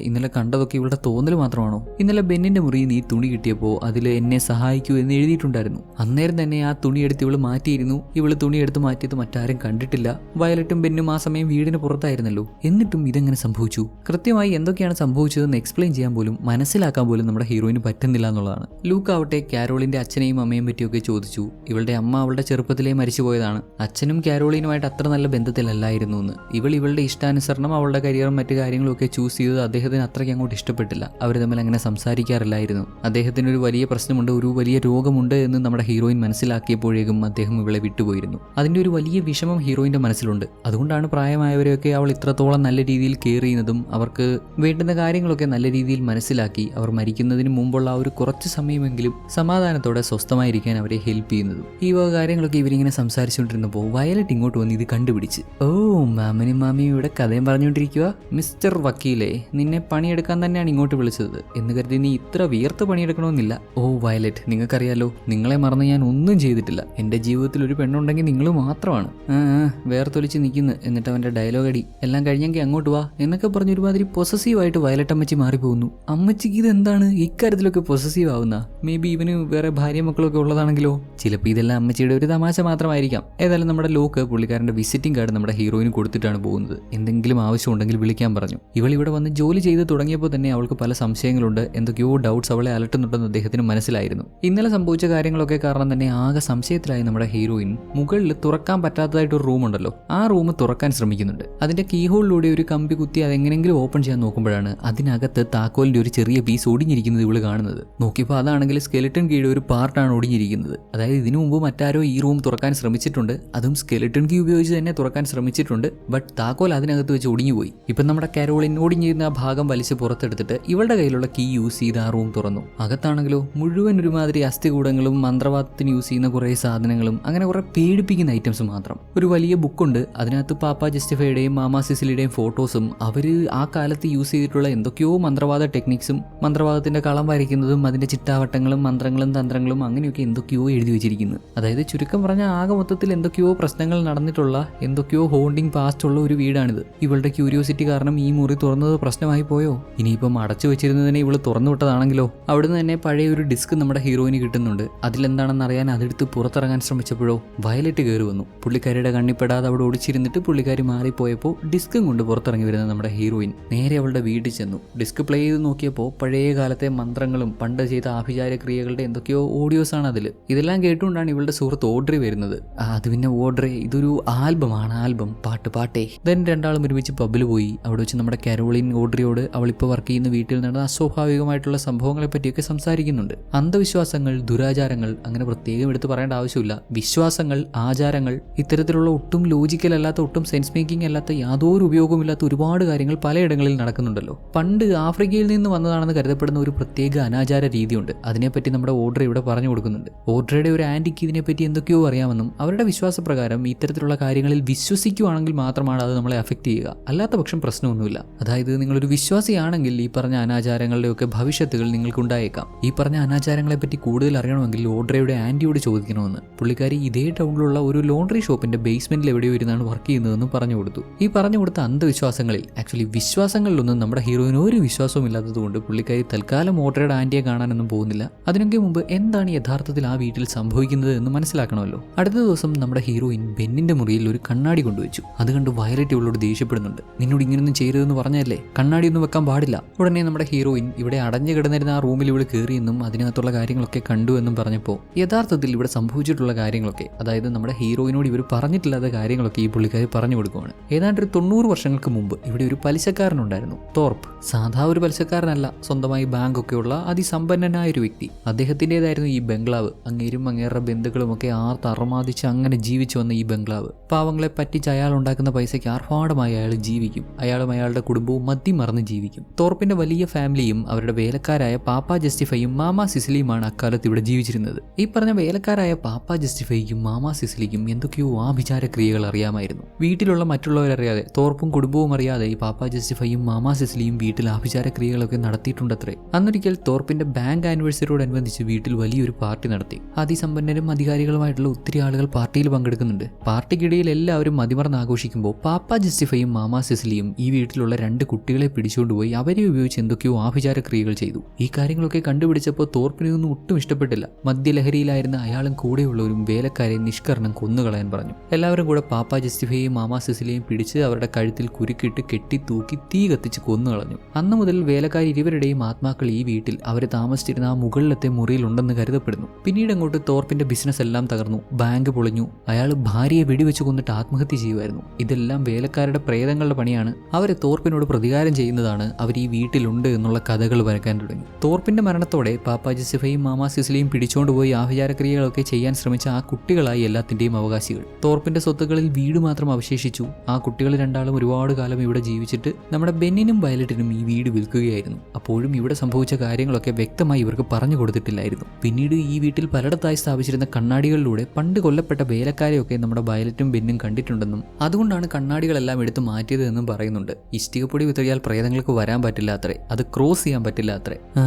S2: ഇന്നലെ കണ്ടതൊക്കെ ഇവളുടെ തോന്നൽ മാത്രമാണോ? ഇന്നലെ ബെന്നിന്റെ മുറിയിൽ നീ തുണി കിട്ടിയപ്പോൾ അതിൽ എന്നെ സഹായിക്കൂ എന്ന് എഴുതിയിട്ടുണ്ടായിരുന്നു. അന്നേരം തന്നെ ആ തുണിയെടുത്ത് ഇവള് മാറ്റിയിരുന്നു. ഇവള് തുണിയെടുത്ത് മാറ്റിയത് മറ്റാരും കണ്ടിട്ടില്ല. വയലറ്റും ബെന്നും ആ സമയം വീടിന് പുറത്തായിരുന്നല്ലോ. എന്നിട്ടും ഇതെങ്ങനെ സംഭവിച്ചു? കൃത്യമായി എന്തൊക്കെയാണ് സംഭവിച്ചതെന്ന് എക്സ്പ്ലെയിൻ ചെയ്യാൻ പോലും മനസ്സിലാക്കാൻ പോലും നമ്മുടെ ഹീറോയിന് പറ്റുന്നില്ല എന്നുള്ളതാണ്. ലൂക്ക് ആവട്ടെ കാരോളിന്റെ അച്ഛനെയും അമ്മയും പറ്റിയൊക്കെ ചോദിച്ചു. ഇവളുടെ അമ്മ അവളുടെ ചെറുപ്പത്തിലേ മരിച്ചുപോയതാണ്. അച്ഛനും കാരോളിനുമായിട്ട് അത്ര നല്ല ബന്ധത്തിലല്ലായിരുന്നു എന്ന്. ഇവളുടെ ഇഷ്ടാനുസരണം അവളുടെ കരിയറും മറ്റു കാര്യങ്ങളും ഒക്കെ ചൂസ് ചെയ്തത് അദ്ദേഹത്തിന് അത്രയ്ക്ക് അങ്ങോട്ട് ഇഷ്ടപ്പെട്ടില്ല. അവർ തമ്മിൽ അങ്ങനെ സംസാരിക്കാറില്ലായിരുന്നു. അദ്ദേഹത്തിന് ഒരു വലിയ പ്രശ്നമുണ്ട്, ഒരു വലിയ രോഗമുണ്ട് എന്ന് നമ്മുടെ ഹീറോയിൻ മനസ്സിലാക്കിയപ്പോഴേക്കും അദ്ദേഹം ഇവളെ വിട്ടുപോയിരുന്നു. അതിന്റെ ഒരു വലിയ വിഷമം ഹീറോയിന്റെ മനസ്സിലുണ്ട്. അതുകൊണ്ടാണ് പ്രായമായവരെയൊക്കെ അവൾ ഇത്രത്തോളം നല്ല രീതിയിൽ കെയർ ചെയ്യുന്നതും അവർക്ക് വേണ്ടുന്ന കാര്യങ്ങളൊക്കെ നല്ല രീതിയിൽ മനസ്സിലാക്കി അവർ മരിക്കുന്നതിന് മുമ്പുള്ള ആ ഒരു കുറച്ച് സമയമെങ്കിലും സമാധാനത്തോടെ സ്വസ്ഥമായിരിക്കാൻ അവരെ ഹെൽപ്പ് ചെയ്യുന്നതും. ഈ വക കാര്യങ്ങളൊക്കെ ഇവരിങ്ങനെ സംസാരിച്ചുകൊണ്ടിരുന്നപ്പോൾ വയലറ്റ് ഇങ്ങോട്ട് വന്ന് ഇത് കണ്ടുപിടിച്ച്, ഓ മാമനും മാമിയും ഇവിടെ കഥയും പറഞ്ഞുകൊണ്ടിരിക്കുക. മിസ്റ്റർ വക്കീലെ, നിന്നെ പണിയെടുക്കാൻ തന്നെയാണ് ഇങ്ങോട്ട് വിളിച്ചത് എന്ന് കരുതി നീ ഇത്ര വിയർത്ത് പണിയെടുക്കണമെന്നില്ല. ഓ വയലറ്റ്, നിങ്ങൾക്കറിയാലോ നിങ്ങളെ മറന്ന് ഞാൻ ഒന്നും ചെയ്തിട്ടില്ല. എൻ്റെ ജീവിതത്തിൽ ഒരു പെണ്ണുണ്ടെങ്കിൽ നിങ്ങൾ മാത്രമാണ്. വേർത്തൊലിച്ച് നിൽക്കുന്നു. എന്നിട്ട് അവൻ്റെ ഡയലോഗ് അടി എല്ലാം കഴിഞ്ഞെങ്കിൽ അങ്ങോട്ട് വാ എന്നൊക്കെ പറഞ്ഞ് ഒരുമാതിരി പൊസസീവായിട്ട് വയലറ്റ് അമ്മച്ചി മാറിപ്പോകുന്നു. അമ്മച്ചിക്ക് ഇത് എന്താണ് ഇക്കാര്യത്തിലൊക്കെ പൊസസീവ് ആവുന്ന? മേ ബി ഇവന് വേറെ ഭാര്യ മക്കളൊക്കെ ഉള്ളതാണെങ്കിലോ? ചിലപ്പോൾ ഇതെല്ലാം അമ്മച്ചിയുടെ ഒരു തമാശ മാത്രമായിരിക്കാം. ഏതായാലും നമ്മുടെ ലോക്ക് പുള്ളിക്കാരൻ്റെ വിസിറ്റിംഗ് കാർഡ് നമ്മുടെ ഹീറോയിന് കൊടുത്തിട്ടാണ് പോകുന്നത്. എന്തെങ്കിലും ആവശ്യമുണ്ടെങ്കിൽ വിളിക്കാൻ പറഞ്ഞു. ഇവൾ ഇവിടെ വന്ന് ജോലി ചെയ്ത് തുടങ്ങിയപ്പോൾ തന്നെ അവൾക്ക് പല സംശയങ്ങളുണ്ട്. എന്തൊക്കെയോ ഡൗട്ട്സ് അവളെ അലട്ടുന്നുണ്ടെന്ന് അദ്ദേഹത്തിന് മനസ്സിലായിരുന്നു. ഇന്നലെ സംഭവിച്ച കാര്യങ്ങളൊക്കെ കാരണം തന്നെ ആകെ സംശയത്തിലായി നമ്മുടെ ഹീറോയിൻ മുകളിൽ തുറക്കാൻ പറ്റാത്തതായിട്ടൊരു റൂം ഉണ്ടല്ലോ, ആ റൂം തുറക്കാൻ ശ്രമിക്കുന്നുണ്ട്. അതിന്റെ കീഹോളിലൂടെ ഒരു കമ്പി കുത്തി അതെങ്ങനെങ്കിലും ഓപ്പൺ ചെയ്യാൻ നോക്കുമ്പോഴാണ് അതിനകത്ത് താക്കോലിന്റെ ഒരു ചെറിയ പീസ് ഒടിഞ്ഞിരിക്കുന്നത് ഇവള് കാണുന്നത്. നോക്കിയപ്പോൾ അതാണെങ്കിൽ സ്കെലിട്ടൺ കീയുടെ ഒരു പാർട്ടാണ് ഒടിഞ്ഞിരിക്കുന്നത്. അതായത് ഇതിനു മുമ്പ് മറ്റാരോ ഈ റൂം തുറക്കാൻ ശ്രമിച്ചിട്ടുണ്ട്. അതും സ്കെലിട്ടൺ കീ ഉപയോഗിച്ച് തന്നെ തുറക്കാൻ ശ്രമിച്ചിട്ടുണ്ട്. ബട്ട് താക്കോൽ അതിനകത്ത് വെച്ച് ഒടിഞ്ഞുപോയി. ഇപ്പം നമ്മുടെ കാരോളിൻ ഒടിഞ്ഞിരുന്ന ആ ഭാഗം വലിച്ച് പുറത്തെടുത്തിട്ട് ഇവളുടെ കയ്യിലുള്ള കീ യൂസ് ചെയ്ത് ആ റൂം തുറന്നു. അകത്താണെങ്കിലോ മുഴുവൻ ഒരുമാതിരി അസ്ഥികൂടങ്ങളും മന്ത്രവാദത്തിന് യൂസ് ചെയ്യുന്ന കുറേ സാധനങ്ങളും അങ്ങനെ കുറെ പേടിപ്പിക്കുന്ന ഐറ്റംസ് മാത്രം. ഒരു വലിയ ബുക്കുണ്ട്, അതിനകത്ത് പാപ്പ ജസ്റ്റിഫൈയുടെയും മാമ സിസിലിയുടെയും ഫോട്ടോസും അവര് ആ കാലത്ത് യൂസ് ചെയ്തിട്ടുള്ള എന്തൊക്കെയോ മന്ത്രവാദ ടെക്നിക്സും മന്ത്രവാദത്തിന്റെ കളം വരയ്ക്കുന്നതും അതിന്റെ ചിട്ടാവട്ടങ്ങളും മന്ത്രങ്ങളും തന്ത്രങ്ങളും അങ്ങനെയൊക്കെ എന്തൊക്കെയോ എഴുതി വെച്ചിരിക്കുന്നു. അതായത് ചുരുക്കം പറഞ്ഞ ആകെ മൊത്തത്തിൽ എന്തൊക്കെയോ പ്രശ്നങ്ങൾ നടന്നിട്ടുള്ള എന്തൊക്കെയോ ഹോണ്ടിങ് പാസ്റ്റ് ഉള്ള ഒരു വീടാണിത്. ഇവളുടെ ക്യൂരിയോസിറ്റി കാരണം ഈ മുറി തുറന്നത് പ്രശ്നമായി പോയോ? ഇനിയിപ്പം അടച്ചു വെച്ചിരുന്നതിനെ ഇവള് തുറന്നു വിട്ടതാണെങ്കിലോ? അവിടുന്ന് തന്നെ പഴയ ഒരു ഡിസ്ക് നമ്മുടെ ഹീറോയിന് കിട്ടുന്നുണ്ട്. അതിലെന്താണെന്ന് അറിയാൻ അതെടുത്ത് പുറത്തിറങ്ങാൻ ശ്രമിച്ചപ്പോഴോ വയലറ്റ് കയറി വന്നു. പുള്ളിക്കാരിയുടെ കണ്ണിപ്പെടാതെ അവിടെ ഒടിച്ചിരുന്നിട്ട് പുള്ളിക്കാരി മാറിപ്പോയപ്പോൾ ഡിസ്കും കൊണ്ട് പുറത്തിറങ്ങി വരുന്ന നമ്മുടെ ഹീറോയിൻ നേരെ അവളുടെ വീട്ടിൽ ചെന്നു. ഡിസ്ക് പ്ലേ ചെയ്ത് നോക്കിയപ്പോൾ പഴയ കാലത്തെ മന്ത്രങ്ങളും പണ്ട് ചെയ്ത ആഭിചാര ക്രിയകളുടെ എന്തൊക്കെയോ ഓഡിയോസ് ആണ് അതിൽ. ഇതെല്ലാം കേട്ടുകൊണ്ടാണ് ഇവളുടെ സുഹൃത്ത് ഓഡ്രി വരുന്നത്. അത് പിന്നെ ഓഡ്രി, ഇതൊരു ആൽബമാണ്, ആൽബം പാട്ടേ. ദെൻ രണ്ടാളും ഒരുമിച്ച് പബ്ബിൽ പോയി. അവിടെ വെച്ച് നമ്മുടെ കാരോളിൻ ഓഡ്രിയോട് അവളിപ്പോൾ വർക്ക് ചെയ്യുന്ന വീട്ടിൽ നടന്ന അസ്വാഭാവികമായിട്ടുള്ള സംഭവങ്ങളെ പറ്റിയൊക്കെ സംസാരിക്കുന്നുണ്ട്. അന്ധവിശ്വാസങ്ങൾ, ദുരാചാരങ്ങൾ, അങ്ങനെ പ്രത്യേകം എടുത്ത് പറയേണ്ട ആവശ്യമില്ല. വിശ്വാസങ്ങൾ, ആചാരങ്ങൾ, ഇത്തരത്തിലുള്ള ഒട്ടും ലോജിക്കൽ അല്ലാത്ത, ഒട്ടും സെൻസ് മേക്കിംഗ് അല്ലാത്ത, യാതൊരു ഉപയോഗമില്ലാത്ത ഒരുപാട് കാര്യങ്ങൾ പലയിടങ്ങളിൽ നടക്കുന്നുണ്ടല്ലോ. പണ്ട് ആഫ്രിക്കയിൽ നിന്ന് വന്നതാണെന്ന് കരുതപ്പെടുന്ന ഒരു പ്രത്യേക അനാചാര രീതിയുണ്ട്. അതിനെപ്പറ്റി നമ്മുടെ ഓഡ്രി ഇവിടെ പറഞ്ഞു കൊടുക്കുന്നുണ്ട്. ഓഡ്രിയുടെ ഒരു ആന്റിക്ക് ഇതിനെപ്പറ്റി എന്തൊക്കെയോ അറിയാമെന്നും അവരുടെ വിശ്വാസപ്രകാരം ഇത്തരത്തിലുള്ള കാര്യങ്ങളിൽ വിശ്വസിക്കുകയാണെങ്കിൽ മാത്രമാണ് അത് നമ്മളെ അഫക്റ്റ് ചെയ്യുക, അല്ലാത്ത പക്ഷം പ്രശ്നമൊന്നുമില്ല. അതായത് നിങ്ങളൊരു വിശ്വാസിയാണെങ്കിൽ ഈ പറഞ്ഞ അനാചാരങ്ങളുടെയൊക്കെ ഭവിഷ്യത്തുകൾ നിങ്ങൾക്കുണ്ടായേക്കാം. ഈ പറഞ്ഞ അനാചാരങ്ങളെ പറ്റി കൂടുതൽ അറിയണമെങ്കിൽ ഓഡ്രയുടെ ആന്റിയോട് ചോദിക്കണമെന്ന്. പുള്ളിക്കാരി ഇതേ ടൗണിലുള്ള ഒരു ലോണ്ടറി ഷോപ്പിന്റെ ബേസ്മെന്റിൽ എവിടെയോ ഇരുന്നാണ് വർക്ക് ചെയ്യുന്നതെന്ന് പറഞ്ഞു കൊടുത്തു. ഈ പറഞ്ഞു കൊടുത്ത അന്ധവിശ്വാസങ്ങളിൽ, ആക്ച്വലി വിശ്വാസങ്ങളിലൊന്നും നമ്മുടെ ഹീറോയിന് ഒരു വിശ്വാസവും ഇല്ലാത്തതുകൊണ്ട് പുള്ളിക്കാരി തൽക്കാലം ഓഡ്രയുടെ ആന്റിയെ കാണാനൊന്നും പോകുന്നില്ല. അതിനൊക്കെ മുമ്പ് എന്താണ് യഥാർത്ഥത്തിൽ ആ വീട്ടിൽ സംഭവിക്കുന്നത് എന്ന് മനസ്സിലാക്കണമല്ലോ. അടുത്ത ദിവസം നമ്മുടെ ഹീറോയിൻ ബെന്നിന്റെ മുറിയിൽ ഒരു കണ്ണാടി കൊണ്ടുവച്ചു. അത് കണ്ട് വയലറ്റ് ഇവളോട് ദേഷ്യപ്പെടുന്നുണ്ട്. നിന്നോട് ഇങ്ങനൊന്നും ചെയ്യരുതെന്ന് പറഞ്ഞല്ലേ, കണ്ണാടി ഒന്നും വെക്കാൻ പാടില്ല. ഉടനെ നമ്മുടെ ഹീറോയിൻ ഇവിടെ അടഞ്ഞു കിടന്നിരുന്ന ആ റൂമിൽ ഇവിടെ കയറിയെന്നും അതിനകത്തുള്ള കാര്യങ്ങളൊക്കെ കണ്ടു എന്നും പറഞ്ഞപ്പോൾ യഥാർത്ഥത്തിൽ ഇവിടെ സംഭവിച്ചിട്ടുള്ള കാര്യങ്ങളൊക്കെ, അതായത് നമ്മുടെ ഹീറോയിനോട് ഇവർ പറഞ്ഞിട്ടില്ലാത്ത കാര്യങ്ങളൊക്കെ ഈ പുള്ളിക്കാരി പറഞ്ഞു കൊടുക്കുകയാണ്. ഏതാണ്ട് ഒരു 90 വർഷങ്ങൾക്ക് മുമ്പ് ഇവിടെ ഒരു പലിശക്കാരനുണ്ടായിരുന്നു, തോർപ്പ്. സാധാ ഒരു പലിശക്കാരനല്ല, സ്വന്തമായി ബാങ്കൊക്കെ ഉള്ള അതിസമ്പന്നനായ ഒരു വ്യക്തി. അദ്ദേഹത്തിൻ്റെതായിരുന്നു ഈ ബംഗ്ലാവ്. അങ്ങേരും അങ്ങേരുടെ ബന്ധുക്കളും ഒക്കെ അറമാദിച്ച് അങ്ങനെ ജീവിച്ചു വന്ന ഈ ബംഗ്ലാവ്. പാവങ്ങളെ പറ്റിച്ച് അയാൾ ഉണ്ടാക്കുന്ന പൈസയ്ക്ക് ആർഭാടമായി അയാൾ ജീവിക്കും. അയാളും അയാളുടെ കുടുംബവും മദ്യം മറന്ന് ജീവിക്കും. തോർപ്പിന്റെ വലിയ ഫാമിലിയും അവരുടെ വേലക്കാരായ പാപ്പ ജസ്റ്റിഫൈയും മാമ സിസിലിയുമാണ് അക്കാലത്ത് ഇവിടെ ജീവിച്ചിരുന്നത്. ഈ പറഞ്ഞ വേലക്കാരായ പാപ്പ ജസ്റ്റിഫൈക്കും മാമ സിസിലിക്കും എന്തൊക്കെയോ ആഭിചാര ക്രിയകൾ അറിയാമായിരുന്നു. വീട്ടിലുള്ള മറ്റുള്ളവരറിയാതെ, തോർപ്പും കുടുംബവും അറിയാതെ ഈ പാപ്പ ജസ്റ്റിഫൈയും മാമ സിസിലിയും വീട്ടിൽ ആഭിചാര ക്രിയകളൊക്കെ നടത്തിയിട്ടുണ്ടത്രേ. അന്നൊരിക്കൽ തോർപ്പിന്റെ ബാങ്ക് ആനിവേഴ്സറിയോടനുബന്ധിച്ച് വീട്ടിൽ വലിയൊരു പാർട്ടി നടത്തി. അതിസമ്പന്നരും അധികാരികളുമായിട്ടുള്ള ഒത്തിരി ആളുകൾ പാർട്ടിയിൽ പങ്കെടുക്കുന്നുണ്ട്. പാർട്ടിക്കിടയിൽ എല്ലാവരും മതിമറന്ന് ആഘോഷിക്കുമ്പോൾ പാപ്പ ജസ്റ്റിഫൈയും മാമ സിസിലിയും ഈ വീട്ടിലുള്ള 2 കുട്ടികളെ പിടിച്ചുകൊണ്ടുപോയി അവരെ ഉപയോഗിച്ച് എന്തൊക്കെയോ ആഭിചാര ക്രിയകൾ ചെയ്തു. ഈ കാര്യങ്ങളൊക്കെ കണ്ടുപിടിച്ചപ്പോൾ തോർപ്പിനൊന്നും ഒട്ടും ഇഷ്ടപ്പെട്ടില്ല. മദ്യലഹരിയിലായിരുന്ന അയാൾ അയാളും കൂടെയുള്ളവരും വേലക്കാരെ നിഷ്കരണം കൊന്നുകളയാൻ പറഞ്ഞു. എല്ലാവരും കൂടെ പാപ്പ ജസ്റ്റിഫയെയും മാമ സിസിലിയെയും പിടിച്ച് അവരുടെ കഴുത്തിൽ കുരുക്കിട്ട് കെട്ടി തൂക്കി തീ കത്തിച്ച് കൊന്നുകളഞ്ഞു. അന്നു മുതൽ വേലക്കാർ ഇരുവരുടെയും ആത്മാക്കൾ ഈ വീട്ടിൽ അവർ താമസിച്ചിരുന്ന ആ മുകളിലത്തെ മുറിയിലുണ്ടെന്ന് കരുതപ്പെടുന്നു. പിന്നീട് അങ്ങോട്ട് തോർപ്പിന്റെ ബിസിനസ് എല്ലാം തകർന്നു, ബാങ്ക് പൊളിഞ്ഞു, അയാൾ ഭാര്യയെ വെടിവെച്ച് കൊന്നിട്ട് ആത്മഹത്യ ചെയ്യുമായിരുന്നു. ഇതെല്ലാം വേലക്കാരുടെ പ്രേതങ്ങളുടെ പണിയാണ്. അവരെ തോർപ്പിനോട് പ്രതികാരം ചെയ്യുന്നതാണ്. അവർ ഈ വീട്ടിലുണ്ട് എന്നുള്ള കഥകൾ വരക്കാൻ തുടങ്ങി. തോർപ്പിന്റെ മരണത്തോടെ പാപ്പ ജോസഫയും മാമ സിസിലിയും പിടിച്ചുകൊണ്ടുപോയി ആഭിചാരക്രിയകളൊക്കെ ചെയ്യാൻ ശ്രമിച്ച ആ കുട്ടികളായി എല്ലാത്തിന്റെയും അവകാശികൾ. തോർപ്പിന്റെ സ്വത്തുക്കളിൽ വീട് മാത്രം അവശേഷിച്ചു. ആ കുട്ടികൾ രണ്ടാളും ഒരുപാട് കാലം ഇവിടെ ജീവിച്ചിട്ട് നമ്മുടെ ബെന്നിനും വയലറ്റിനും ഈ വീട് വിൽക്കുകയായിരുന്നു. അപ്പോഴും ഇവിടെ സംഭവിച്ച കാര്യങ്ങളൊക്കെ വ്യക്തമായി ഇവർക്ക് പറഞ്ഞു കൊടുത്തിട്ടില്ലായിരുന്നു. പിന്നീട് ഈ വീട്ടിൽ പലയിടത്തായി സ്ഥാപിച്ചിരുന്ന കണ്ണാടികളിലൂടെ പണ്ട് കൊല്ലപ്പെട്ട വേലക്കാരെയൊക്കെ നമ്മുടെ വയലറ്റും ബെന്നും കണ്ടിട്ടുണ്ടെന്നും അതുകൊണ്ടാണ് കണ്ണാടികളെല്ലാം എടുത്ത് മാറ്റിയത് എന്നും പറയുന്നുണ്ട്. ഇഷ്ടികപ്പൊടി വിതറിയാൽ പ്രേതങ്ങൾക്ക് വരാൻ പറ്റില്ല അത്രേ, അത് ക്രോസ് ചെയ്യാൻ പറ്റില്ല അത്രേ.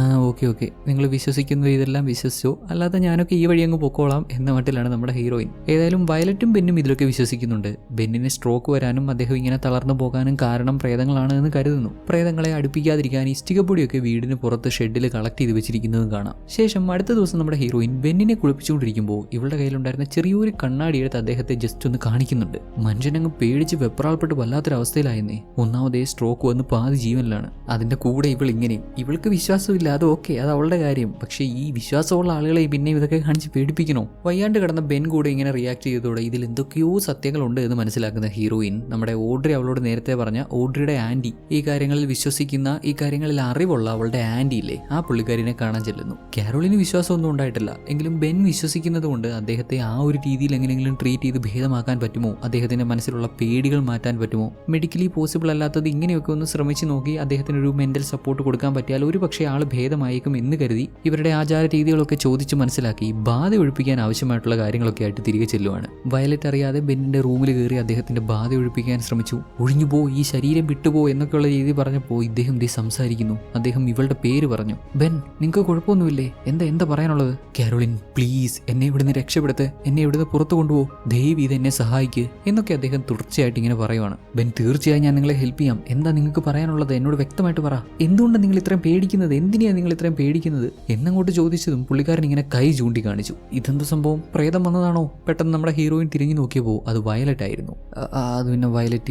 S2: ഓക്കെ നിങ്ങൾ വിശ്വസിക്കുന്നത് ഇതെല്ലാം വിശ്വസിച്ചോ, അല്ലാതെ ഞാനൊക്കെ ഈ വഴി അങ്ങ് പൊക്കോളാം എന്ന മട്ടിലാണ് നമ്മുടെ ഹീറോയിൻ. ഏതായാലും വയലറ്റും ബെന്നും ഇതിലൊക്കെ വിശ്വസിക്കുന്നുണ്ട്. ബെന്നിന് സ്ട്രോക്ക് വരാനും അദ്ദേഹം ഇങ്ങനെ തളർന്നു പോകാനും കാരണം പ്രേതങ്ങളാണ് എന്ന് കരുതുന്നു. പ്രേതങ്ങളെ അടുപ്പിക്കാതിരിക്കാൻ ഇഷ്ടികപ്പൊടിയൊക്കെ വീടിന് പുറത്ത് ഷെഡിൽ കളക്ട് ചെയ്ത് വെച്ചിരിക്കുന്നതും കാണാം. ശേഷം അടുത്ത ദിവസം നമ്മുടെ ഹീറോയിൻ ബെന്നിനെ കുളിപ്പിച്ചുകൊണ്ടിരിക്കുമ്പോൾ ഇവളുടെ കയ്യിലുണ്ടായിരുന്ന ചെറിയൊരു കണ്ണാടി എടുത്ത് അദ്ദേഹത്തെ ജസ്റ്റ് ഒന്ന് കാണിക്കുന്നുണ്ട്. മനുഷ്യനങ്ങ് പേടിച്ച് വെപ്രാൾപ്പെട്ട് വല്ലാത്തൊരവസ്ഥയിലായെന്നേ. ഒന്നാമതേ സ്ട്രോക്ക് വന്ന് പാതി ജീവനിലാണ്. അതിന്റെ കൂടെ ഇവൾ ഇങ്ങനെയും. ഇവൾക്ക് വിശ്വാസമില്ല, അത് ഓക്കെ, അത് അവളുടെ കാര്യം. പക്ഷേ ഈ വിശ്വാസമുള്ള ആളുകളെ പിന്നെ ഇതൊക്കെ കാണിച്ച് പേടിപ്പിക്കണോ? വയ്യാണ്ട് കിടന്ന ബെൻ കൂടെ ഇങ്ങനെ റിയാക്ട് ചെയ്തതോടെ ഇതിൽ എന്തൊക്കെയോ സത്യങ്ങളുണ്ട് എന്ന് മനസ്സിലാക്കുന്ന ഹീറോയിൻ നമ്മുടെ ഓഡ്രി അവളോട് നേരത്തെ പറഞ്ഞ ഓഡ്രിയുടെ ആന്റി, ഈ കാര്യങ്ങളിൽ വിശ്വസിക്കുന്ന, ഈ കാര്യങ്ങളിൽ അറിവുള്ള അവളുടെ ആന്റി ഇല്ലേ, ആ പുള്ളിക്കാരിനെ കാണാൻ ചെല്ലുന്നു. കാരോളിന് വിശ്വാസമൊന്നും ഉണ്ടായിട്ടില്ല. എങ്കിലും ബെൻ വിശ്വസിക്കുന്നത് കൊണ്ട് അദ്ദേഹത്തെ ആ ഒരു രീതിയിൽ എങ്ങനെയെങ്കിലും ട്രീറ്റ് ചെയ്ത് ഭേദമാക്കാൻ പറ്റുമോ, അദ്ദേഹത്തിന്റെ മനസ്സിലുള്ള പേടികൾ മാറ്റാൻ പറ്റുമോ, മെഡിക്കലി പോസിബിൾ അല്ലാത്തത് ഇങ്ങനെയൊക്കെ ഒന്ന് ശ്രമിച്ചു നോക്കി അദ്ദേഹത്തിന് ഒരു മെന്റൽ സപ്പോർട്ട് കൊടുക്കാൻ പറ്റിയാൽ ഒരു പക്ഷേ ആൾ ഭേദമായേക്കും എന്ന് കരുതി ഇവരുടെ ആചാര രീതികളൊക്കെ ചോദിച്ച് മനസ്സിലാക്കി ബാധ ഒഴിപ്പിക്കാൻ ആവശ്യമായിട്ടുള്ള കാര്യങ്ങളൊക്കെ ആയിട്ട് തിരികെ ചെല്ലുവാണ്. വയലറ്റ് അറിയാതെ ബെന്നിന്റെ റൂമിൽ കയറി അദ്ദേഹത്തിന്റെ ബാധ ഒഴിപ്പിക്കാൻ ശ്രമിച്ചു. ഒഴിഞ്ഞുപോ, ഈ ശരീരം വിട്ടുപോ എന്നൊക്കെയുള്ള രീതി പറഞ്ഞപ്പോൾ ഇദ്ദേഹം സംസാരിക്കുന്നു. അദ്ദേഹം ഇവളുടെ പേര് പറഞ്ഞു. ബെൻ, നിങ്ങൾക്ക് കുഴപ്പമൊന്നുമില്ലേ? എന്താ പറയാനുള്ളത്? കാരോളിൻ, പ്ലീസ് എന്നെ ഇവിടുന്ന് രക്ഷപ്പെടുത്ത്, എന്നെ ഇവിടുന്ന് പുറത്തു കൊണ്ടുപോ, ദയവ് ഇത് എന്നെ സഹായിക്ക് എന്നൊക്കെ അദ്ദേഹം തുടർച്ചയായിട്ട് ഇങ്ങനെ പറയുവാണ്. ബെൻ, തീർച്ചയായും ഞാൻ നിങ്ങളെ ഹെൽപ്പ് ചെയ്യാം. എന്താ നിങ്ങൾക്ക് പറയാനുള്ളത്? എന്നോട് വ്യക്തമായിട്ട് പറ. എന്തുകൊണ്ടാണ് നിങ്ങൾ ഇത്രയും പേടിക്കുന്നത്? എന്തിനാണ് നിങ്ങൾ ഇത്രയും പേടിക്കുന്നത് എന്നങ്ങോട്ട് ചോദിച്ചതും പുള്ളിക്കാരൻ ഇങ്ങനെ കൈ ചൂണ്ടിക്കാണിച്ചു. ഇതെന്താ സംഭവം? പ്രേതം വന്നതാണോ? പെട്ടെന്ന് നമ്മുടെ ഹീറോയിൻ തിരിഞ്ഞു നോക്കിയപ്പോൾ അത് വയലറ്റ് ആയിരുന്നു. അത് പിന്നെ വയലറ്റ്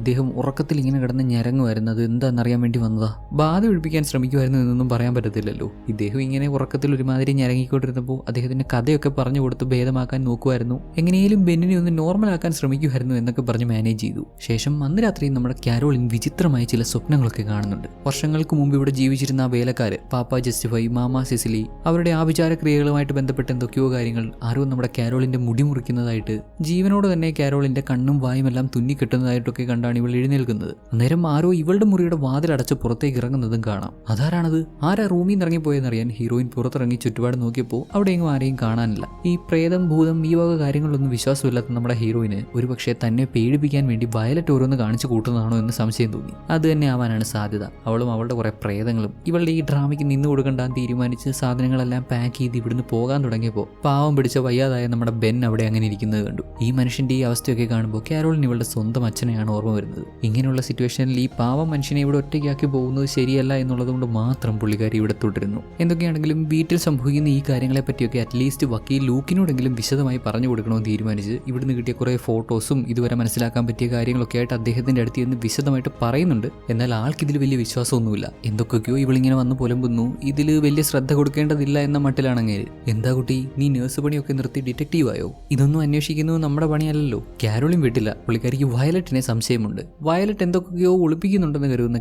S2: ഇദ്ദേഹം ഉറക്കത്തിൽ ഇങ്ങനെ കിടന്ന് ഞരങ്ങുമായിരുന്നു. അത് എന്താണെന്നറിയാൻ വേണ്ടി വന്നതാ. ബാധ ഒഴിപ്പിക്കാൻ ശ്രമിക്കുമായിരുന്നു എന്നൊന്നും പറയാൻ പറ്റത്തില്ലല്ലോ. ഇദ്ദേഹം ഇങ്ങനെ ഉറക്കത്തിൽ ഒരുമാതിരി ഞരങ്ങിക്കൊണ്ടിരുന്നപ്പോൾ അദ്ദേഹത്തിന്റെ കഥയൊക്കെ പറഞ്ഞു കൊടുത്ത് ഭേദമാക്കാൻ നോക്കുമായിരുന്നു. എങ്ങനെയും ബെന്നിനെ ഒന്ന് നോർമലാക്കാൻ ശ്രമിക്കുമായിരുന്നു എന്നൊക്കെ പറഞ്ഞ് മാനേജ് ചെയ്തു. ശേഷം അന്ന് രാത്രി നമ്മുടെ കാരോളിൻ വിചിത്രമായ ചില സ്വപ്നങ്ങളൊക്കെ കാണുന്നുണ്ട്. വർഷങ്ങൾക്ക് മുമ്പ് ഇവിടെ ജീവിച്ചിരുന്ന ആ വേലക്കാര്, പാപ്പ ജസ്റ്റിഫൈ, മാമ സിസിലി, അവരുടെ ആഭിചാര ക്രിയകളുമായിട്ട് ബന്ധപ്പെട്ട എന്തൊക്കെയോ കാര്യങ്ങൾ ആരോ നമ്മുടെ കാരോളിന്റെ മുടി മുറിക്കുന്നതായിട്ട്, ജീവനോട് തന്നെ കാരോളിന്റെ കണ്ണും വായും എല്ലാം തുന്നിക്കെട്ടുന്നതായിട്ടൊക്കെ കണ്ടാണ് ഇവൾ എഴുന്നേൽക്കുന്നത്. അന്നേരം ആരോ ഇവളുടെ മുറിയുടെ വാതിലടച്ച് പുറത്തേക്ക് ഇറങ്ങുന്നതും കാണാം. അതാരാണത്? ആരാ റൂമിൽ നിന്ന് ഇറങ്ങിപ്പോയെന്നറിയാൻ ഹീറോയിൻ പുറത്തിറങ്ങി ചുറ്റുപാട് നോക്കിയപ്പോൾ അവിടെയെങ്കിലും ആരെയും കാണാനില്ല. ഈ പ്രേതം, ഭൂതം, ഈ വക കാര്യങ്ങളൊന്നും വിശ്വാസമില്ലാത്ത നമ്മുടെ ഹീറോയിന് ഒരുപക്ഷെ തന്നെ പേടിപ്പിക്കാൻ വേണ്ടി വയലറ്റ് ഓരോന്ന് കാണിച്ചു കൂട്ടുന്നതാണോ എന്ന് സംശയം തോന്നി. അത് തന്നെ ആവാനാണ് സാധ്യത. അവളും അവളുടെ കുറെ പ്രേതങ്ങളും ഇവളുടെ ഈ ഡ്രാമയ്ക്ക് നിന്ന് കൊടുക്കണ്ടാന്ന് തീരുമാനിച്ച് സാധനങ്ങളെല്ലാം പാക്ക് ചെയ്ത് ഇവിടുന്ന് പോകാൻ തുടങ്ങിയപ്പോൾ പാവം പിടിച്ച വയ്യാതായ നമ്മുടെ ബെൻ അവിടെ അങ്ങനെ ഇരിക്കുന്നത് കണ്ടു. ഈ മനുഷ്യന്റെ ഈ അവസ്ഥയൊക്കെ കാണുമ്പോൾ കാരോളിന് ഇവളുടെ സ്വന്തം അച്ഛനെയാണ് ഓർമ്മ വരുന്നത്. ഇങ്ങനെയുള്ള സിറ്റുവേഷനിൽ ഈ പാവം മനുഷ്യനെ ഇവിടെ ഒറ്റയ്ക്കാക്കി പോകുന്നത് ശരിയല്ല എന്നുള്ളത് കൊണ്ട് മാത്രം പുള്ളിക്കാരി ഇവിടെ തുടരുന്നു. എന്തൊക്കെയാണെങ്കിലും വീട്ടിൽ സംഭവിക്കുന്ന ഈ കാര്യങ്ങളെ പറ്റിയൊക്കെ അറ്റ്ലീസ്റ്റ് വക്കീൽ ലൂക്കിനോടെങ്കിലും വിശദമായി പറഞ്ഞു കൊടുക്കണമെന്ന് തീരുമാനിച്ച് ഇവിടുന്ന് കിട്ടിയ കുറെ ഫോട്ടോസും ഇതുവരെ മനസ്സിലാക്കാൻ പറ്റിയ കാര്യങ്ങളൊക്കെ ആയിട്ട് അദ്ദേഹത്തിന്റെ അടുത്ത് നിന്ന് വിശദമായിട്ട് പറയുന്നുണ്ട്. എന്നാൽ ആൾക്കിതിൽ വലിയ വിശ്വാസമൊന്നുമില്ല. എന്തൊക്കെയോ ഇവളിങ്ങനെ വന്ന് പുലമ്പുന്നു. ഇതിൽ വലിയ ശ്രദ്ധ കൊടുക്കേണ്ടതില്ല എന്ന മട്ടിലാണെങ്കിൽ, എന്താ കുട്ടി, നീ നേഴ്സ് പണിയൊക്കെ നിർത്തി ഡിറ്റക്റ്റീവായോ? ഇതൊന്നും അന്വേഷിക്കുന്നത് നമ്മുടെ പണിയല്ലല്ലോ. കാരോളിൻ വിട്ടില്ല. പുള്ളിക്കാരിക്ക് വയലറ്റിനെ സംശയമുണ്ട്. വയലറ്റ് എന്തൊക്കെയോ ഒളിപ്പിക്കുന്നുണ്ടെന്ന് കരുതുന്ന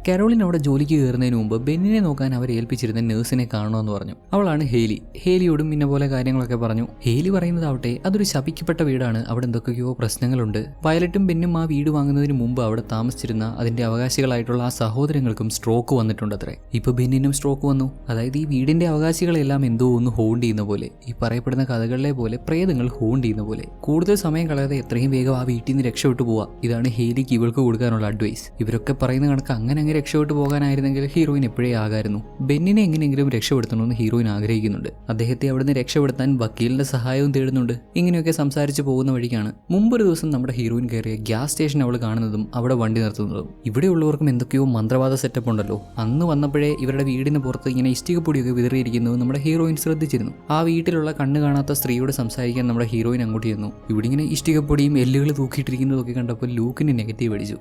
S2: കാരോളിൻ അവിടെ ജോലിക്ക് കയറുന്നതിന് മുമ്പ് ബെന്നിനെ നോക്കാൻ അവരെ ഏൽപ്പിച്ചിരുന്ന നേഴ്സിനെ കാണണമെന്ന് പറഞ്ഞു. അവളാണ് ഹേലി. ഹേലിയോടും ഇന്ന പോലെ കാര്യങ്ങളൊക്കെ പറഞ്ഞു. ഹേലി പറയുന്നതാവട്ടെ അതൊരു ശപിക്കപ്പെട്ട വീടാണ്, അവിടെ എന്തൊക്കെയോ പ്രശ്നങ്ങളുണ്ട്. വയലറ്റും ബെന്നും ആ വീട് വാങ്ങുന്നതിന് മുമ്പ് അവിടെ താമസിച്ചിരുന്ന അതിന്റെ അവകാശികളായിട്ടുള്ള ആ സഹോദരങ്ങൾക്കും സ്ട്രോക്ക് വന്നിട്ടുണ്ടത്രേ. ഇപ്പൊ ബെന്നിനും സ്ട്രോക്ക് വന്നു. അതായത് ഈ വീടിന്റെ അവകാശികളെല്ലാം എന്തോ ഒന്ന് ഹോണ്ട് ചെയ്യുന്ന പോലെ, ഈ പറയപ്പെടുന്ന കഥകളിലെ പോലെ പ്രേതങ്ങൾ ഹോണ്ട് ചെയ്യുന്ന പോലെ. കൂടുതൽ സമയം കളയാതെ എത്രയും വേഗം ആ വീട്ടിൽ നിന്ന് രക്ഷപ്പെട്ടു പോവാ. ഇതാണ് ഹേലിക്ക് ഇവൾക്ക് കൊടുക്കാനുള്ള അഡ്വൈസ്. ഇവരൊക്കെ പറയുന്ന കണക്ക് അങ്ങനെ രക്ഷപ്പെട്ടു പോകാനായിരുന്നെങ്കിൽ ഹീറോയിൻ എപ്പോഴേ ആകായിരുന്നു. ബെന്നിനെ എങ്ങനെയെങ്കിലും രക്ഷപ്പെടുത്തണമെന്ന് ഹീറോയിൻ ആഗ്രഹിക്കുന്നുണ്ട്. അദ്ദേഹത്തെ അവിടുന്ന് രക്ഷപ്പെടുത്താൻ വക്കീലിന്റെ സഹായവും തേടുന്നുണ്ട്. ഇങ്ങനെയൊക്കെ സംസാരിച്ച് പോകുന്ന വഴിക്കാണ് മുമ്പൊരു ദിവസം നമ്മുടെ ഹീറോയിൻ കയറിയ ഗ്യാസ് സ്റ്റേഷൻ അവൾ കാണുന്നതും അവിടെ വണ്ടി നിർത്തുന്നതും. ഇവിടെയുള്ളവർക്കും എന്തൊക്കെയോ മന്ത്രവാദ സെറ്റപ്പ് ഉണ്ടല്ലോ. അന്ന് വന്നപ്പോഴേ ഇവരുടെ വീടിന് പുറത്ത് ഇങ്ങനെ ഇഷ്ടികപ്പൊടിയൊക്കെ വിതറിയിരിക്കുന്നത് നമ്മുടെ ഹീറോയിൻ ശ്രദ്ധിച്ചിരുന്നു. ആ വീട് വീട്ടിലുള്ള കണ്ണ് കാണാത്ത സ്ത്രീയോട് സംസാരിക്കാൻ നമ്മുടെ ഹീറോയിൻ അങ്ങോട്ട് ചെന്നു. ഇവിടെ ഇങ്ങനെ ഇഷ്ടികപ്പൊടിയും എല്ലുകൾ തൂക്കിയിട്ടിരിക്കുന്നതൊക്കെ കണ്ടപ്പോൾ ലൂക്കിന് നെഗറ്റീവ് അടിച്ചു.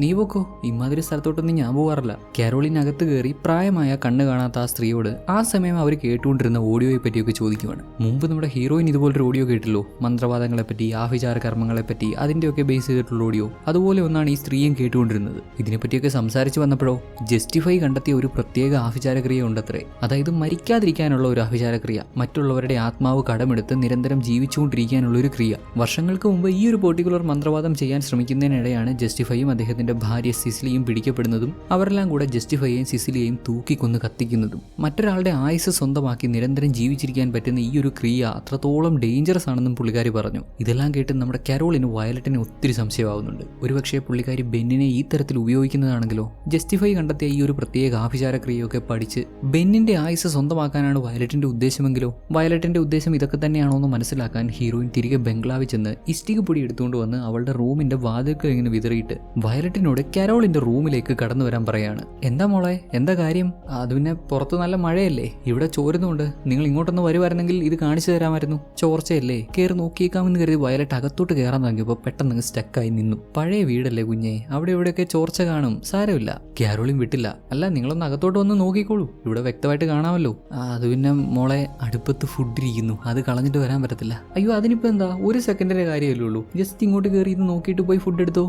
S2: നീ പോക്കോ, ഇമാതിരി സ്ഥലത്തോട്ടൊന്നും ഞാൻ പോകാറില്ല. കാരോളിൻ അകത്ത് കയറി പ്രായമായ കണ്ണ് കാണാത്ത ആ സ്ത്രീയോട് ആ സമയം അവർ കേട്ടുകൊണ്ടിരുന്ന ഓഡിയോയെ പറ്റിയൊക്കെ ചോദിക്കുവാണ്. മുമ്പ് നമ്മുടെ ഹീറോയിൻ ഇതുപോലൊരു ഓഡിയോ കേട്ടല്ലോ, മന്ത്രവാദങ്ങളെപ്പറ്റി, ആഭിചാര കർമ്മങ്ങളെപ്പറ്റി, അതിൻ്റെയൊക്കെ ബേസ് ചെയ്തിട്ടുള്ള ഓഡിയോ. അതുപോലെ ഒന്നാണ് ഈ സ്ത്രീയും കേട്ടുകൊണ്ടിരുന്നത്. ഇതിനെപ്പറ്റിയൊക്കെ സംസാരിച്ച് വന്നപ്പോഴോ ജസ്റ്റിഫൈ കണ്ടെത്തിയ ഒരു പ്രത്യേക ആഭിചാരക്രിയ ഉണ്ടത്രേ. അതായത് മരിക്കാതിരിക്കാനുള്ള ഒരു ആഭിചാരക്രിയ, മറ്റുള്ളവരുടെ ആത്മാവ് കടമെടുത്ത് നിരന്തരം ജീവിച്ചുകൊണ്ടിരിക്കാനുള്ള ഒരു ക്രിയ. വർഷങ്ങൾക്ക് മുമ്പ് ഈ ഒരു പെർട്ടിക്കുലർ മന്ത്രവാദം ചെയ്യാൻ ശ്രമിക്കുന്നതിനിടെയാണ് ജസ്റ്റിഫൈയും അദ്ദേഹത്തിന്റെ ഭാര്യ സിസിലിയും പിടിക്കപ്പെടുന്നതും അവരെല്ലാം കൂടെ ജസ്റ്റിഫൈയെയും സിസിലിയെയും തൂക്കിക്കൊന്ന് കത്തിക്കുന്നതും. മറ്റൊരാളുടെ ആയുസ് സ്വന്തമാക്കി നിരന്തരം ജീവിച്ചിരിക്കാൻ പറ്റുന്ന ഈ ഒരു ക്രിയ അത്രത്തോളം ഡേഞ്ചറസ് ആണെന്നും പുള്ളിക്കാരി പറഞ്ഞു. ഇതെല്ലാം കേട്ട് നമ്മുടെ കാരോളിന് വയലറ്റിന് ഒത്തിരി സംശയമാവുന്നുണ്ട്. ഒരുപക്ഷെ പുള്ളിക്കാരി ബെന്നിനെ ഈ തരത്തിൽ ഉപയോഗിക്കുന്നതാണെങ്കിലോ. ജസ്റ്റിഫൈ കണ്ടെത്തിയ ഈ ഒരു പ്രത്യേക ആഭിചാരക്രിയയൊക്കെ പഠിച്ച് ബെന്നിന്റെ ആയുസ് സ്വന്തമാക്കാനാണ് വയലറ്റിന്റെ ഉദ്ദേശമെങ്കിലോ. വയലറ്റിന്റെ ഉദ്ദേശം ഇതൊക്കെ തന്നെയാണോ എന്ന് മനസ്സിലാക്കാൻ ഹീറോയിൻ തിരികെ ബംഗ്ലാവിൽ ചെന്ന് ഇഷ്ടികപ്പൊടി എടുത്തുകൊണ്ട് വന്ന് അവളുടെ റൂമിന്റെ വാതിൽക്കൽ ഇങ്ങനെ വിതറിയിട്ട് വയലറ്റിനോട് കാരോളിന്റെ റൂമിലേക്ക് കടന്നു വരാൻ പറയാണ്. എന്താ മോളെ, എന്താ കാര്യം? അത് പിന്നെ പുറത്ത് നല്ല മഴയല്ലേ, ഇവിടെ ചോരുന്നുണ്ട്. നിങ്ങൾ ഇങ്ങോട്ടൊന്ന് വരുമായിരുന്നെങ്കിൽ ഇത് കാണിച്ചു തരാമായിരുന്നു. ചോർച്ചയല്ലേ, കയറി നോക്കിയേക്കാമെന്ന് കരുതി വയലറ്റ് അകത്തോട്ട് കയറാൻ തുടങ്ങിയപ്പോൾ പെട്ടെന്ന് സ്റ്റക്കായി നിന്നു. പഴയ വീടല്ലേ കുഞ്ഞെ, അവിടെ ഇവിടെയൊക്കെ ചോർച്ച കാണും, സാരമില്ല. കാരോളിൻ വിട്ടില്ല. അല്ല, നിങ്ങളൊന്ന് അകത്തോട്ട് വന്ന് നോക്കിക്കോളൂ, ഇവിടെ വ്യക്തമായിട്ട് കാണാമല്ലോ. അത് പിന്നെ മോളെ, അടുപ്പത്ത് ഫുഡ് ഇരിക്കുന്നു, അത് കളഞ്ഞിട്ട് വരാൻ പറ്റത്തില്ല. അയ്യോ, അതിനിപ്പോ എന്താ, ഒരു സെക്കൻഡിന്റെ കാര്യമല്ലേ ഉള്ളൂ, ജസ്റ്റ് ഇങ്ങോട്ട് കയറി ഇത് നോക്കിയിട്ട് പോയി ഫുഡ് എടുത്തോ.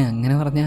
S2: അങ്ങനെ പറഞ്ഞാ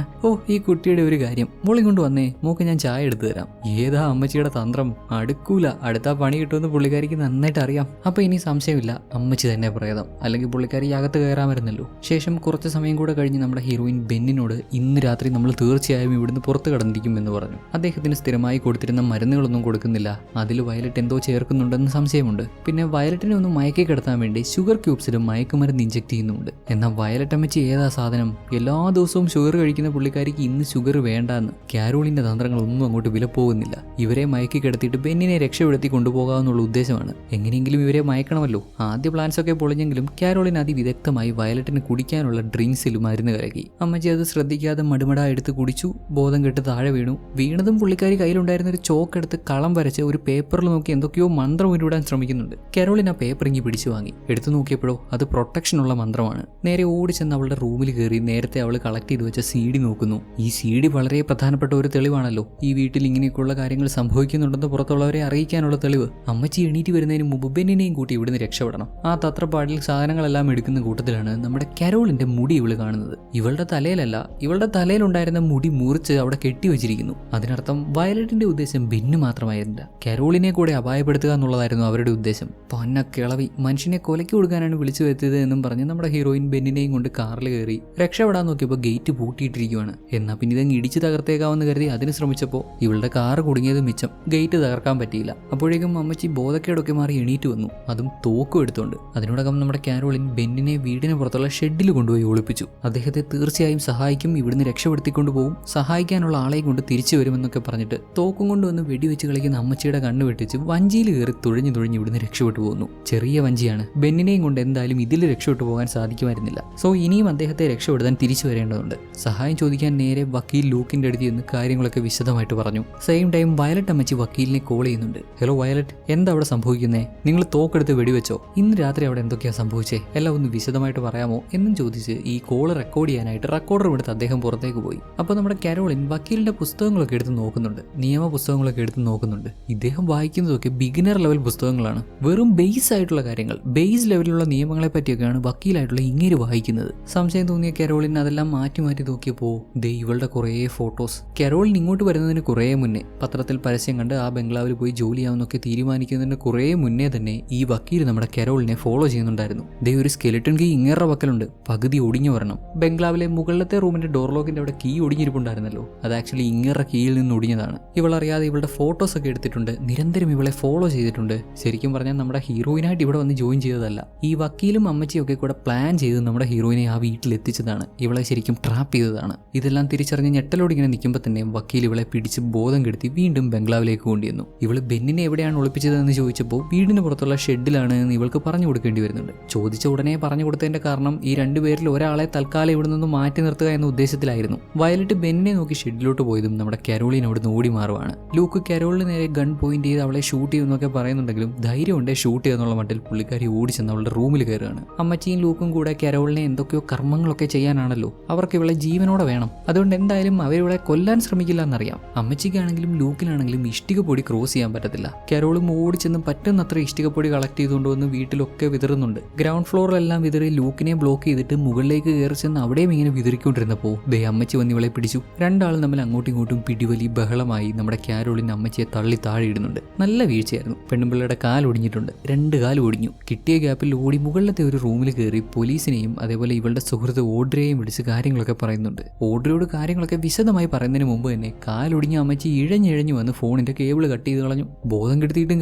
S2: ഈ കുട്ടിയുടെ ഒരു കാര്യം, മോളിങ്ങോട്ട് വന്നേ, മോക്ക് ഞാൻ ചായ എടുത്തു തരാം. ഏതാ അമ്മച്ചിയുടെ തന്ത്രം, അടുക്കൂല, അടുത്ത പണി കിട്ടുമെന്ന് പുള്ളിക്കാരിക്ക് നന്നായിട്ട് അറിയാം. അപ്പൊ ഇനി സംശയമില്ല, അമ്മച്ചി തന്നെ പ്രേതം, അല്ലെങ്കിൽ പുള്ളിക്കാരി അകത്ത് കയറാമായിരുന്നല്ലോ. ശേഷം കുറച്ച് സമയം കൂടെ കഴിഞ്ഞ് നമ്മുടെ ഹീറോയിൻ ബെന്നിനോട് ഇന്ന് രാത്രി നമ്മൾ തീർച്ചയായും ഇവിടുന്ന് പുറത്ത് കടന്നിരിക്കും എന്ന് പറഞ്ഞു. അദ്ദേഹത്തിന് സ്ഥിരമായി കൊടുത്തിരുന്ന മരുന്നുകളൊന്നും കൊടുക്കുന്നില്ല, അതിൽ വയലറ്റ് എന്തോ ചേർക്കുന്നുണ്ടെന്ന് സംശയമുണ്ട്. പിന്നെ വയലറ്റിനെ ഒന്ന് മയക്കി കിടത്താൻ വേണ്ടി ഷുഗർ ക്യൂബ്സിലും മയക്കുമരുന്ന് ഇഞ്ചെക്ട് ചെയ്യുന്നുണ്ട്. എന്നാൽ വയലറ്റ് അമ്മച്ചി ഏതാ സാധനം, എല്ലാ ദിവസവും ഷുഗർ കഴിക്കുന്ന പുള്ളിക്കാരിക്ക് ഇന്ന് ഷുഗർ വേണ്ടാന്ന്. കാരോളിന്റെ തന്ത്രങ്ങളൊന്നും അങ്ങോട്ട് വിലപ്പോകുന്നില്ല. ഇവരെ മയക്കി കിടത്തിയിട്ട് ബെന്നിനെ രക്ഷപ്പെടുത്തി കൊണ്ടുപോകാമെന്നുള്ള ഉദ്ദേശമാണ്. എങ്ങനെയെങ്കിലും ഇവരെ മയക്കണമല്ലോ. ആദ്യ പ്ലാൻസ് ഒക്കെ പൊളിഞ്ഞെങ്കിലും കാരോളിൻ അതിവിദഗ്ധമായി വയലറ്റിന് കുടിക്കാനുള്ള ഡ്രിങ്ക്സിൽ മരുന്ന് കലക്കി. അമ്മച്ചി അത് ശ്രദ്ധിക്കാതെ മടുമട എടുത്ത് കുടിച്ചു. ബോധം കെട്ട് താഴെ വീണതും പുള്ളിക്കാരി കയ്യിലുണ്ടായിരുന്ന ഒരു ചോക്ക് എടുത്ത് കളം വരച്ച് ഒരു പേപ്പറിൽ നോക്കി എന്തൊക്കെയോ മന്ത്രം ഉരുവിടാൻ ശ്രമിക്കുന്നുണ്ട്. കാരോളിൻ ആ പേപ്പർ ഇങ്ങി പിടിച്ചു വാങ്ങി. എടുത്തു നോക്കിയപ്പോഴോ അത് പ്രൊട്ടക്ഷനുള്ള മന്ത്രമാണ്. നേരെ ഓടിച്ചെന്ന് അവളുടെ റൂമിൽ കയറി നേരത്തെ അവൾ കളക്ട് ചെയ്ത് വെച്ച CD നോക്കുന്നു. ഈ CD വളരെ പ്രധാനപ്പെട്ട ഒരു തെളിവാണല്ലോ. ഈ വീട്ടിൽ ഇങ്ങനെയൊക്കെയുള്ള കാര്യങ്ങൾ സംഭവിക്കുന്നുണ്ടെന്ന് പുറത്തുള്ളവരെ അറിയിക്കാനുള്ള തെളിവ്. അമ്മച്ചി എണീറ്റ് വരുന്നതിന് മുമ്പ് ബെന്നിനെയും കൂട്ടി ഇവിടുന്ന് രക്ഷപ്പെടണം. ആ തത്രപ്പാടിൽ സാധനങ്ങളെല്ലാം എടുക്കുന്ന കൂട്ടത്തിലാണ് നമ്മുടെ കാരോളിന്റെ മുടി ഇവള് കാണുന്നത്. ഇവളുടെ തലയിലല്ല, ഇവളുടെ തലയിലുണ്ടായിരുന്ന മുടി മുറിച്ച് അവിടെ കെട്ടിവെച്ചിരിക്കുന്നു. അതിനർത്ഥം വയലറ്റിന്റെ ഉദ്ദേശം ബെന്നു മാത്രമായിരുന്നില്ല, കാരോളിനെ കൂടെ അപായപ്പെടുത്തുക എന്നുള്ളതായിരുന്നു അവരുടെ ഉദ്ദേശം. പൊന്ന കിളവി, മനുഷ്യനെ കൊലയ്ക്ക് കൊടുക്കാനാണ് വിളിച്ചു വരുത്തിയത് എന്നും പറഞ്ഞ് നമ്മുടെ ഹീറോയിൻ ബെന്നിനെയും കൊണ്ട് കാറിൽ കയറി രക്ഷപ്പെടാൻ നോക്കിയപ്പോൾ ഗേറ്റ് പൂട്ടിയിട്ടിരിക്കുകയാണ്. എന്നാൽ പിന്നെ ഇതങ്ങ് ഇടിച്ചു തകർത്തേക്കാവെന്ന് കരുതി അതിന് ശ്രമിച്ചപ്പോൾ ഇവളുടെ കാറ് കുടുങ്ങിയത് മിച്ചം, ഗേറ്റ് തകർക്കാൻ പറ്റിയില്ല. അപ്പോഴേക്കും അമ്മച്ചി ബോധക്കേടൊക്കെ മാറി എണീറ്റ് വന്നു, അതും തോക്കും എടുത്തുകൊണ്ട്. അതിനോടകം നമ്മുടെ കാരോളിൻ ബെന്നിനെ വീടിന് പുറത്തുള്ള ഷെഡിൽ കൊണ്ടുപോയി ഒളിപ്പിച്ചു. അദ്ദേഹത്തെ തീർച്ചയായും സഹായിക്കും, ഇവിടുന്ന് രക്ഷപ്പെടുത്തിക്കൊണ്ടു പോകും, സഹായിക്കാനുള്ള ആളെയും കൊണ്ട് തിരിച്ചു വരുമെന്നൊക്കെ പറഞ്ഞിട്ട് തോക്കും കൊണ്ടുവന്ന് വെടിവെച്ച് കളിക്കുന്ന അമ്മച്ചിയുടെ കണ്ണ് വെട്ടിച്ച് വഞ്ചിയിൽ കയറി തുഴഞ്ഞു ഇവിടുന്ന് രക്ഷപ്പെട്ടു പോകുന്നു. ചെറിയ വഞ്ചിയാണ്, ബെന്നിനെയും കൊണ്ട് എന്തായാലും ഇതിൽ രക്ഷപ്പെട്ടു പോകാൻ സാധിക്കുമായിരുന്നില്ല. സോ ഇനിയും അദ്ദേഹത്തെ രക്ഷപ്പെടുത്താൻ തിരിച്ചു വരേണ്ടതുണ്ട്. സഹായം ചോദിക്കാൻ നേരെ വക്കീൽ ലൂക്കിന്റെ അടുത്ത് നിന്ന് കാര്യങ്ങളൊക്കെ വിശദമായിട്ട് പറഞ്ഞു. സെയിം ടൈം വയലറ്റ് അമ്മച്ചി വക്കീലിനെ കോൾ ചെയ്യുന്നുണ്ട്. ഹലോ വയലറ്റ്, എന്താ അവിടെ സംഭവിക്കുന്നേ? നിങ്ങൾ തോക്കെടുത്ത് വെടിവെച്ചോ? ഇന്ന് രാത്രി അവിടെ എന്തൊക്കെയാ സംഭവിച്ചേ? എല്ലാം ഒന്ന് വിശദമായിട്ട് പറയാമോ എന്നും ചോദിച്ച് ഈ കോള് റെക്കോർഡ് ചെയ്യാനായിട്ട് റെക്കോർഡർ എടുത്ത് അദ്ദേഹം പുറത്തേക്ക് പോയി. അപ്പോൾ നമ്മുടെ കാരോളിൻ വക്കീലിന്റെ പുസ്തകങ്ങളൊക്കെ എടുത്ത് നോക്കുന്നുണ്ട്, നിയമ പുസ്തകങ്ങളൊക്കെ എടുത്ത് നോക്കുന്നുണ്ട്. ഇദ്ദേഹം വായിക്കുന്നതൊക്കെ ബിഗിനർ ലെവൽ പുസ്തകങ്ങളാണ്, വെറും ബേസ് ആയിട്ടുള്ള കാര്യങ്ങൾ, ബേസ് ലെവലിലുള്ള നിയമങ്ങളെ പറ്റിയൊക്കെയാണ് വക്കീലായിട്ടുള്ള ഇങ്ങനെ വായിക്കുന്നത്. സംശയം തോന്നിയ കാരോളിൻ അതെല്ലാം മാറ്റി നോക്കിയപ്പോൾ ഇവളുടെ കുറേ ഫോട്ടോസ്. കാരോളിൻ ഇങ്ങോട്ട് വരുന്നതിന് കുറേ മുന്നേ പത്രത്തിൽ പരസ്യം കണ്ട് ആ ബംഗ്ലാവിൽ പോയി ജോലിയാവുന്നൊക്കെ തീരുമാനിക്കുന്നതിന് കുറേ മുന്നേ തന്നെ ഈ വക്കീൽ നമ്മുടെ കാരോളിനെ ഫോളോ ചെയ്യുന്നുണ്ടായിരുന്നു. ഒരു സ്കെലിട്ടൺ കീ ഇങ്ങേറെ വക്കലുണ്ട്, പകുതി ഒടിഞ്ഞു വരണം. ബംഗ്ലാവിലെ മുകളിലത്തെ റൂമിന്റെ ഡോർ ലോക്കിന്റെ അവിടെ കീ ഒടിഞ്ഞിരിപ്പുണ്ടായിരുന്നല്ലോ, അത് ആക്ച്വലി ഇങ്ങേറെ കീയിൽ നിന്ന് ഒടിഞ്ഞതാണ്. ഇവളറിയാതെ ഇവളുടെ ഫോട്ടോസ് ഒക്കെ എടുത്തിട്ടുണ്ട്, നിരന്തരം ഇവളെ ഫോളോ ചെയ്തിട്ടുണ്ട്. ശരിക്കും പറഞ്ഞാൽ നമ്മുടെ ഹീറോയിനായിട്ട് ഇവിടെ വന്ന് ജോയിൻ ചെയ്തതല്ല, ഈ വക്കീലും അമ്മച്ചിയും ഒക്കെ കൂടെ പ്ലാൻ ചെയ്ത് നമ്മുടെ ഹീറോയിനെ ആ വീട്ടിൽ എത്തിച്ചതാണ്, ഇവളെ ശരിക്കും ട്രാപ്പ് ചെയ്തതാണ്. ഇതെല്ലാം തിരിച്ചറിഞ്ഞ് ഞെട്ടലോട് ഇങ്ങനെ നിൽക്കുമ്പോൾ തന്നെ വക്കീൽ ഇവളെ പിടിച്ച് ബോധം കെടുത്തി വീണ്ടും ബംഗ്ലാവിലേക്ക് കൊണ്ടുവന്നു. ഇവള് ബെന്നിനെ എവിടെയാണ് ഒളിപ്പിച്ചതെന്ന് ചോദിച്ചപ്പോൾ വീടിന് പുറത്തുള്ള ഷെഡിലാണ് എന്ന് ഇവൾക്ക് പറഞ്ഞു കൊടുക്കേണ്ടി വരുന്നുണ്ട്. ചോദിച്ച ഉടനെ പറഞ്ഞു കൊടുത്തതിന്റെ കാരണം ഈ രണ്ടുപേരിൽ ഒരാളെ തൽക്കാലം ഇവിടെ നിന്ന് മാറ്റി നിർത്തുക എന്ന ഉദ്ദേശത്തിലായിരുന്നു. വയലറ്റ് ബെന്നിനെ നോക്കി ഷെഡിലോട്ട് പോയതും നമ്മുടെ കാരോളിൻ അവിടെ നിന്ന് ഓടി മാറുവാണ്. ലൂക്ക് കാരോളിന് നേരെ ഗൺ പോയിന്റ് ചെയ്ത് അവളെ ഷൂട്ട് ചെയ്യുന്നൊക്കെ പറയുന്നുണ്ടെങ്കിലും ധൈര്യം കൊണ്ടേ ഷൂട്ട് ചെയ്യാന്നുള്ള മട്ടിൽ പുള്ളിക്കാരി ഓടിച്ചെന്ന് അവളുടെ റൂമിൽ കയറുകയാണ്. അമ്മച്ചിയും ലൂക്കും കൂടെ കരോളിനെ എന്തൊക്കെയോ കർമ്മങ്ങളൊക്കെ ചെയ്യാനാണല്ലോ, അവർക്ക് ഇവളെ ജീവനോടെ വേണം. അതുകൊണ്ട് എന്തായാലും അവരിവളെ കൊല്ലാൻ ശ്രമിക്കില്ല എന്നറിയാം. അമ്മച്ചിക്കാണെങ്കിലും ലൂക്കിനാണെങ്കിലും ഇഷ്ടികപ്പൊടി ക്രോസ് ചെയ്യാൻ പറ്റത്തില്ല. കരോളും ഓടിച്ചെന്ന് പറ്റുന്നത്ര ഇഷ്ടികപ്പൊടി കളക്ട് ചെയ്തുകൊണ്ട് വന്ന് വീട്ടിലൊക്കെ വിതറുന്നുണ്ട്. ഗ്രൗണ്ട് ഫ്ലോറിലെല്ലാം വിതറി ലൂക്കിനെ ബ്ലോക്ക് ചെയ്തിട്ട് മുകളിലേക്ക് കയറി ചെന്ന് അവിടെയും ഇങ്ങനെ വിതറിക്കൊണ്ടിരുന്നപ്പോൾ ദേ അമ്മച്ചി വന്ന് ഇവളെ പിടിച്ചു. രണ്ടാളും തമ്മിൽ അങ്ങോട്ടും ഇങ്ങോട്ടും പിടിവലി ബഹളമായി. നമ്മുടെ കാരോളിൻ അമ്മച്ചിയെ തള്ളി താഴെ ഇടുന്നുണ്ട്. നല്ല വീഴ്ചയായിരുന്നു. പെണ്ണുപിള്ളയുടെ കാൽ ഒടിഞ്ഞിട്ടുണ്ട്, 2 കാൽ ഒടിഞ്ഞു. കിട്ടിയ ഗ്യാപ്പിൽ ഓടി മുകളിലത്തെ ഒരു റൂമിൽ കയറി പോലീസിനെയും അതേപോലെ ഇവളുടെ സുഹൃത്ത് ഓഡ്രിയെയും വിളിച്ച് കാര്യങ്ങളൊക്കെ പറയുന്നുണ്ട്. ഓഡ്രിയോട് കാര്യങ്ങളൊക്കെ വിശദമായി പറയുന്നതിന് മുമ്പ് തന്നെ കാലൊടിഞ്ഞ അമ്മച്ചി ഇഴഞ്ഞിഴഞ്ഞു വന്ന് ഫോണിന്റെ കേബിൾ കട്ട് ചെയ്ത് കളഞ്ഞു. ബോധം കെടുത്തിയിട്ടും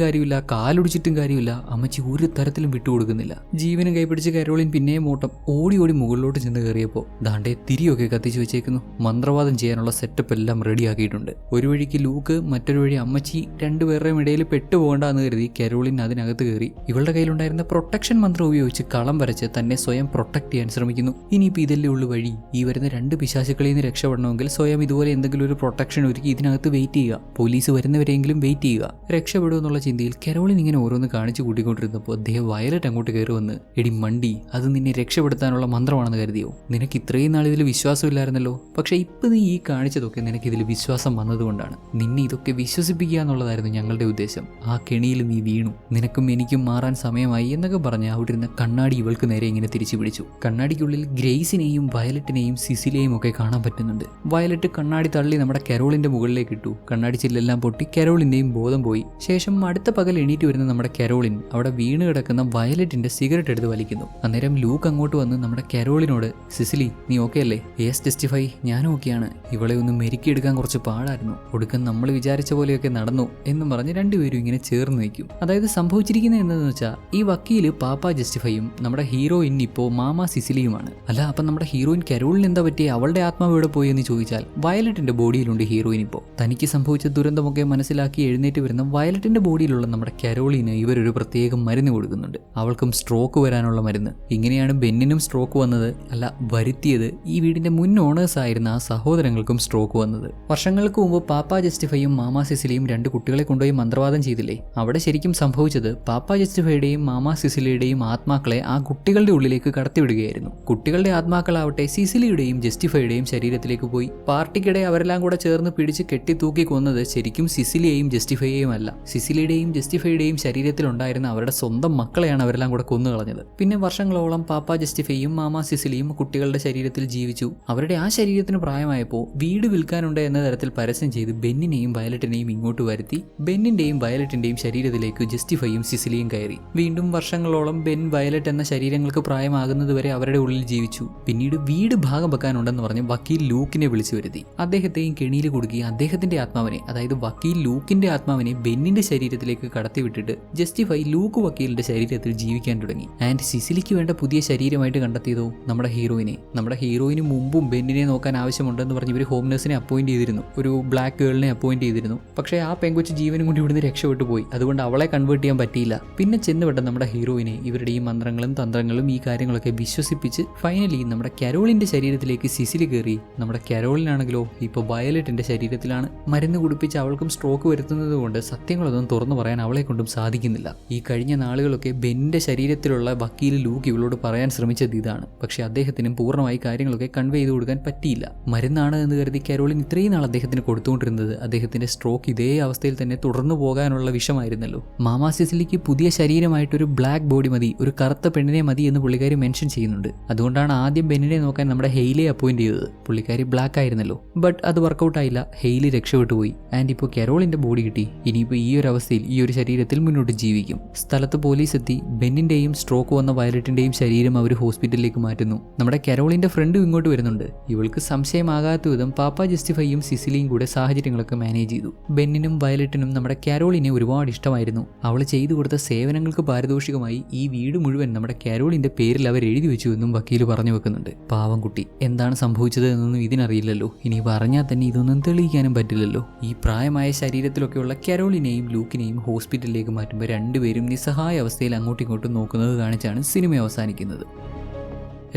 S2: കാര്യമില്ല, കാലൊടിച്ചിട്ടും കാര്യമില്ല. അമ്മച്ചി ഒരു തരത്തിലും വിട്ടുകൊടുക്കുന്നില്ല. ജീവനും കൈപിടിച്ച് കരോളിൻ പിന്നെയും ഓട്ടം. ഓടി ഓടി മുകളിലോട്ട് ചെന്ന് കയറിയപ്പോൾ ദാണ്ടെ തിരിയൊക്കെ കത്തിച്ചു വെച്ചേക്കുന്നു. മന്ത്രവാദം ചെയ്യാനുള്ള സെറ്റപ്പ് എല്ലാം റെഡിയാക്കിയിട്ടുണ്ട്. ഒരു വഴിക്ക് ലൂക്ക്, മറ്റൊരു വഴി അമ്മച്ചി. രണ്ടുപേരുടെയും ഇടയിൽ പെട്ടുപോകണ്ടെന്ന് കരുതി കരോളിൻ അതിനകത്ത് കയറി ഇവളുടെ കയ്യിലുണ്ടായിരുന്ന പ്രൊട്ടക്ഷൻ മന്ത്രം ഉപയോഗിച്ച് കളം വരച്ച് തന്നെ സ്വയം പ്രൊട്ടക്ട് ചെയ്യാൻ ശ്രമിക്കുന്നു. ഇനിയിപ്പോൾ ഇതല്ലേ ഉള്ളു വഴി. ഈ വരുന്ന 2 പിശാചുക്കളിൽ നിന്ന് രക്ഷപ്പെടണമെങ്കിൽ സ്വയം ഇതുപോലെ എന്തെങ്കിലും ഒരു പ്രൊട്ടക്ഷൻ ഒരുക്കി ഇതിനകത്ത് വെയിറ്റ് ചെയ്യുക. പോലീസ് വരുന്നവരെങ്കിലും വെയിറ്റ് ചെയ്യുക. രക്ഷപ്പെടുമെന്നുള്ള ചിന്തയിൽ കരോളിൻ ഇങ്ങനെ ഓരോന്ന് കാണിച്ചു കൂട്ടിക്കൊണ്ടിരുന്നപ്പോൾ അദ്ദേഹം വയലറ്റ് അങ്ങോട്ട് കയറി വന്ന്, എടി മണ്ടി, അത് നിന്നെ രക്ഷപ്പെടുത്താനുള്ള മന്ത്രമാണെന്ന് കരുതിയോ? നിനക്ക് ഇത്രയും നാൾ ഇതിൽ വിശ്വാസമില്ലായിരുന്നല്ലോ. പക്ഷെ ഇപ്പം നീ ഈ കാണിച്ചതൊക്കെ നിനക്ക് ഇതിൽ വിശ്വാസം വന്നതുകൊണ്ടാണ്. നിന്നെ ഇതൊക്കെ വിശ്വസിപ്പിക്കുക എന്നുള്ളതായിരുന്നു ഞങ്ങളുടെ ഉദ്ദേശം. ആ കെണിയിൽ നീ വീണു. നിനക്കും എനിക്കും മാറാൻ സമയമായി എന്നൊക്കെ പറഞ്ഞ് അവിടെ ഇരുന്ന കണ്ണാടി ഇവൾക്ക് നേരെ ഇങ്ങനെ തിരിച്ചു പിടിച്ചു. കണ്ണാടിക്കുള്ളിൽ ഗ്രേസിനെയും വയലറ്റിനെയും സിസിലിയെയും ഒക്കെ കാണാൻ പറ്റുന്നുണ്ട്. വയലറ്റ് കണ്ണാടി തള്ളി നമ്മുടെ കരോളിന്റെ മുകളിലേക്ക് ഇട്ടു. കണ്ണാടി ചില്ലെല്ലാം പൊട്ടി കരോളിന്റെയും ബോധം പോയി. ശേഷം അടുത്ത പകൽ എണീറ്റ് വരുന്ന നമ്മുടെ കരോളിൻ അവിടെ വീണ് കിടക്കുന്ന വയലറ്റിന്റെ സിഗരറ്റ് എടുത്ത് വലിക്കുന്നു. അന്നേരം ലൂക്ക് അങ്ങോട്ട് വന്ന് നമ്മുടെ കരോളിനോട്, സിസിലി നീ ഓക്കെ അല്ലേ? യെസ് ജസ്റ്റിഫൈ, ഞാൻ ഓക്കെയാണ്. ഇവളെ ഒന്ന് മെരുക്കിയെടുക്കാൻ കുറച്ച് പാടായിരുന്നു. ഒടുക്കം നമ്മൾ വിചാരിച്ച പോലെയൊക്കെ നടന്നു എന്നും പറഞ്ഞ് രണ്ടുപേരും ഇങ്ങനെ ചേർന്ന് നിൽക്കും. അതായത് സംഭവിച്ചിരിക്കുന്നത് എന്താണെന്ന് വെച്ചാൽ ഈ വക്കീല് പാപ്പ ജസ്റ്റിഫൈയും നമ്മുടെ ഹീറോയിൻ ഇപ്പോൾ മാമ സിസിലിയുമാണ്. അല്ല, അപ്പം നമ്മുടെ ഹീറോയിൻ കരോളിന് എന്താ പറ്റി? അവളുടെ ആത്മാവ് എവിടെ പോയി എന്ന് ചോദിച്ചാൽ വയലറ്റിന്റെ ബോഡിയിലുണ്ട് ഹീറോയിൻ. ഇപ്പോൾ തനിക്ക് സംഭവിച്ച ദുരന്തമൊക്കെ മനസ്സിലാക്കി എഴുന്നേറ്റ് വരുന്ന വയലറ്റിന്റെ ബോഡിയിലുള്ള നമ്മുടെ കരോളിന് ഇവരൊരു പ്രത്യേകം മരുന്ന് കൊടുക്കുന്നുണ്ട്. അവൾക്കും സ്ട്രോക്ക് വരാനുള്ള മരുന്ന്. ഇങ്ങനെയാണ് ബെന്നിനും സ്ട്രോക്ക് വന്നത്, അല്ല വരുത്തിയത്. ഈ വീടിന്റെ മുൻ ഓണേഴ്സ് ആയിരുന്ന ആ സഹോദരങ്ങൾക്കും സ്ട്രോക്ക് വന്നത്. വർഷങ്ങൾക്ക് മുമ്പ് പാപ്പ ജസ്റ്റിഫൈയും മാമ സിസിലിയും 2 കുട്ടികളെ കൊണ്ടുപോയി മന്ത്രവാദം ചെയ്തില്ലേ? അവിടെ ശരിക്കും സംഭവിച്ചത് പാപ്പ ജസ്റ്റിഫൈയുടെയും മാമ സിസിലിയുടെയും ആത്മാക്കളെ ആ കുട്ടികളുടെ ഉള്ളിലേക്ക് കടത്തിവിടുകയായിരുന്നു. കുട്ടികളുടെ ആത്മാക്കളാവട്ടെ സിസിലിയുടെയും ജസ്റ്റിഫൈയുടെയും ശരീരത്തിലേക്ക് പോയി. പാർട്ടിക്കിടെ അവരെല്ലാം കൂടെ ചേർന്ന് പിടിച്ച് കെട്ടി തൂക്കി കൊന്നത് ശരിക്കും സിസിലിയെയും ജസ്റ്റിഫൈയെയും അല്ല, സിസിലിയുടെയും ജസ്റ്റിഫൈയുടെയും ശരീരത്തിലുണ്ടായിരുന്ന അവരുടെ സ്വന്തം മക്കളെയാണ് അവരെല്ലാം കൂടെ കൊന്നുകളഞ്ഞത്. പിന്നെ വർഷങ്ങളോളം പാപ്പ ജസ്റ്റിഫൈയും മാമ സിസിലിയും കുട്ടികളുടെ ശരീരത്തിൽ ജീവിച്ചു. അവരുടെ ആ ശരീരത്തിന് പ്രായമായപ്പോൾ വീട് വിൽക്കാനുണ്ട് എന്ന തരത്തിൽ പരസ്യം ചെയ്ത് ബെന്നിനെയും വയലറ്റിനെയും ഇങ്ങോട്ട് വരുത്തി ബെന്നിന്റെയും വയലറ്റിന്റെയും ശരീരത്തിലേക്ക് ജസ്റ്റിഫൈയും സിസിലിയും കയറി. വീണ്ടും വർഷങ്ങളോളം ബെൻ, വയലറ്റ് എന്ന ശരീരങ്ങൾക്ക് പ്രായമാകുന്നതുവരെ അവരുടെ ഉള്ളിൽ ജീവിച്ചു. പിന്നീട് വീട് ഭാഗം വെക്കാനുണ്ടെന്ന് പറഞ്ഞ് വക്കീൽ ലൂക്കിനെ വിളിച്ചു വരുത്തി. അദ്ദേഹത്തെയും കെണിയിൽ കുടുക്കി അദ്ദേഹത്തിന്റെ ആത്മാവിനെ, അതായത് വക്കീൽ ലൂക്കിന്റെ ആത്മാവിനെ ബെന്നിന്റെ ശരീരത്തിലേക്ക് കടത്തിവിട്ടിട്ട് ജസ്റ്റിഫൈ ലൂക്ക് വക്കീലിന്റെ ശരീരത്തിൽ ജീവിക്കാൻ തുടങ്ങി. ആൻഡ് സിസിലിക്ക് വേണ്ട പുതിയ ശരീരമായിട്ട് കണ്ടെത്തിയതോ നമ്മുടെ ഹീറോയിനെ. നമ്മുടെ ഹീറോയിന് മുമ്പും ബെന്നിനെ നോക്കാൻ ആവശ്യമുണ്ടെന്ന് പറഞ്ഞ് ഇവർ ഹോം നഴ്സിനെ അപ്പോയിന്റ് ചെയ്തിരുന്നു, ഒരു ബ്ലാക്ക് ഗേളിനെ അപ്പോയിന്റ് ചെയ്തിരുന്നു. പക്ഷേ ആ പെങ്കൊച്ച് ജീവനും കൊണ്ട് ഇവിടുന്ന് രക്ഷപ്പെട്ടു പോയി. അതുകൊണ്ട് അവളെ കൺവേർട്ട് ചെയ്യാൻ പറ്റിയില്ല. പിന്നെ ചെന്നുവിട്ട നമ്മുടെ ഹീറോയിനെ ഇവരുടെ ഈ മന്ത്രങ്ങളും തന്ത്രങ്ങളും ഈ കാര്യങ്ങളൊക്കെ വിശ്വസിപ്പിച്ച് ഫൈനലി നമ്മുടെ കരോളിന്റെ ശരീരത്തിലേക്ക് സിസിലി കയറി. നമ്മുടെ കരോളിനാണെങ്കിലോ ഇപ്പോൾ വയലറ്റിന്റെ ശരീരത്തിലാണ്. മരുന്ന് കുടിപ്പിച്ച് അവൾക്കും സ്ട്രോക്ക് വരുത്തുന്നത് കൊണ്ട് സത്യങ്ങളൊന്നും തുറന്നു പറയാൻ അവളെ കൊണ്ടും സാധിക്കുന്നില്ല. ഈ കഴിഞ്ഞ നാളുകളൊക്കെ ബെന്നിന്റെ ശരീരത്തിലുള്ള വക്കീൽ ലൂക്ക് ഇവളോട് പറയാൻ ശ്രമിച്ചത് ഇതാണ്. പക്ഷെ അദ്ദേഹത്തിനും പൂർണ്ണമായി കാര്യങ്ങളൊക്കെ കൺവേ ചെയ്ത് കൊടുക്കാൻ പറ്റിയില്ല. മരുന്നാണ് എന്ന് കരുതി കരോളിൻ ഇത്രയും നാൾ അദ്ദേഹത്തിന് കൊടുത്തുകൊണ്ടിരുന്നത് അദ്ദേഹത്തിന്റെ സ്ട്രോക്ക് ഇതേ അവസ്ഥയിൽ തന്നെ തുടർന്നു പോകാനുള്ള വിഷമായിരുന്നല്ലോ. മാമാ സിസിലിക്ക് പുതിയ ശരീരമായിട്ടൊരു ബ്ലാക്ക് ബോഡി മതി, ഒരു കറുത്ത പെണ്ണിനെ മതി എന്ന് പുള്ളിക്കാരി മെൻഷൻ ചെയ്യുന്നുണ്ട്. അതുകൊണ്ടാണ് ആദ്യം ബെന്നിനെ നോക്കാൻ നമ്മുടെ ഹെയ്ലെ അപ്പോയിന്റ് ചെയ്തത്. പുള്ളിക്കാരി ബ്ലാക്ക് ആയിരുന്നല്ലോ. ബട്ട് അത് വർക്കൗട്ട് ആയില്ല. ഹെയ്ലി രക്ഷപ്പെട്ടു പോയി. ആൻഡ് ഇപ്പോൾ കരോളിന്റെ ബോഡി കിട്ടി. ഇനിയിപ്പോൾ ഈ ഒരു അവസ്ഥയിൽ ഈ ഒരു ശരീരത്തിൽ മുന്നോട്ട് ജീവിക്കും. സ്ഥലത്ത് പോലീസ് എത്തി. ബെന്നിന്റെയും സ്ട്രോക്ക് വന്ന വയലറ്റിന്റെയും ശരീരം അവർ ഹോസ്പിറ്റലിലേക്ക് മാറ്റുന്നു. നമ്മുടെ കരോളിന്റെ ഫ്രണ്ടും ഇങ്ങോട്ട് വരുന്നുണ്ട്. ഇവൾക്ക് സംശയമാകാത്ത വിധം പാപ്പ ജസ്റ്റിഫൈയും സിസിലിയും കൂടെ സാഹചര്യങ്ങളൊക്കെ മാനേജ് ചെയ്തു. ബെന്നിനും വയലറ്റിനും നമ്മുടെ കരോളിനെ ഒരുപാട് ഇഷ്ടമായിരുന്നു. അവൾ ചെയ്തു കൊടുത്ത സേവനങ്ങൾക്ക് പാരിതോഷികമായി ഈ വീട് മുഴുവൻ നമ്മുടെ കരോളിന്റെ പേരിൽ അവർ എഴുതി വെച്ചു എന്നും വക്കീൽ പറഞ്ഞു വെക്കുന്നുണ്ട്. പാവം കുട്ടി, എന്താണ് സംഭവിച്ചത് എന്നൊന്നും ഇതിനറിയില്ലല്ലോ. ഇനി പറഞ്ഞാൽ തന്നെ ഇതൊന്നും തെളിയിക്കാനും പറ്റില്ലല്ലോ. ഈ പ്രായമായ ശരീരത്തിലൊക്കെയുള്ള കരോളിനെയും ലൂക്കിനെയും ഹോസ്പിറ്റലിലേക്ക് മാറ്റുമ്പോൾ രണ്ടുപേരും നിസ്സഹായ അവസ്ഥയിൽ അങ്ങോട്ടും ഇങ്ങോട്ടും നോക്കുന്നത് കാണിച്ചാണ് സിനിമ അവസാനിക്കുന്നത്.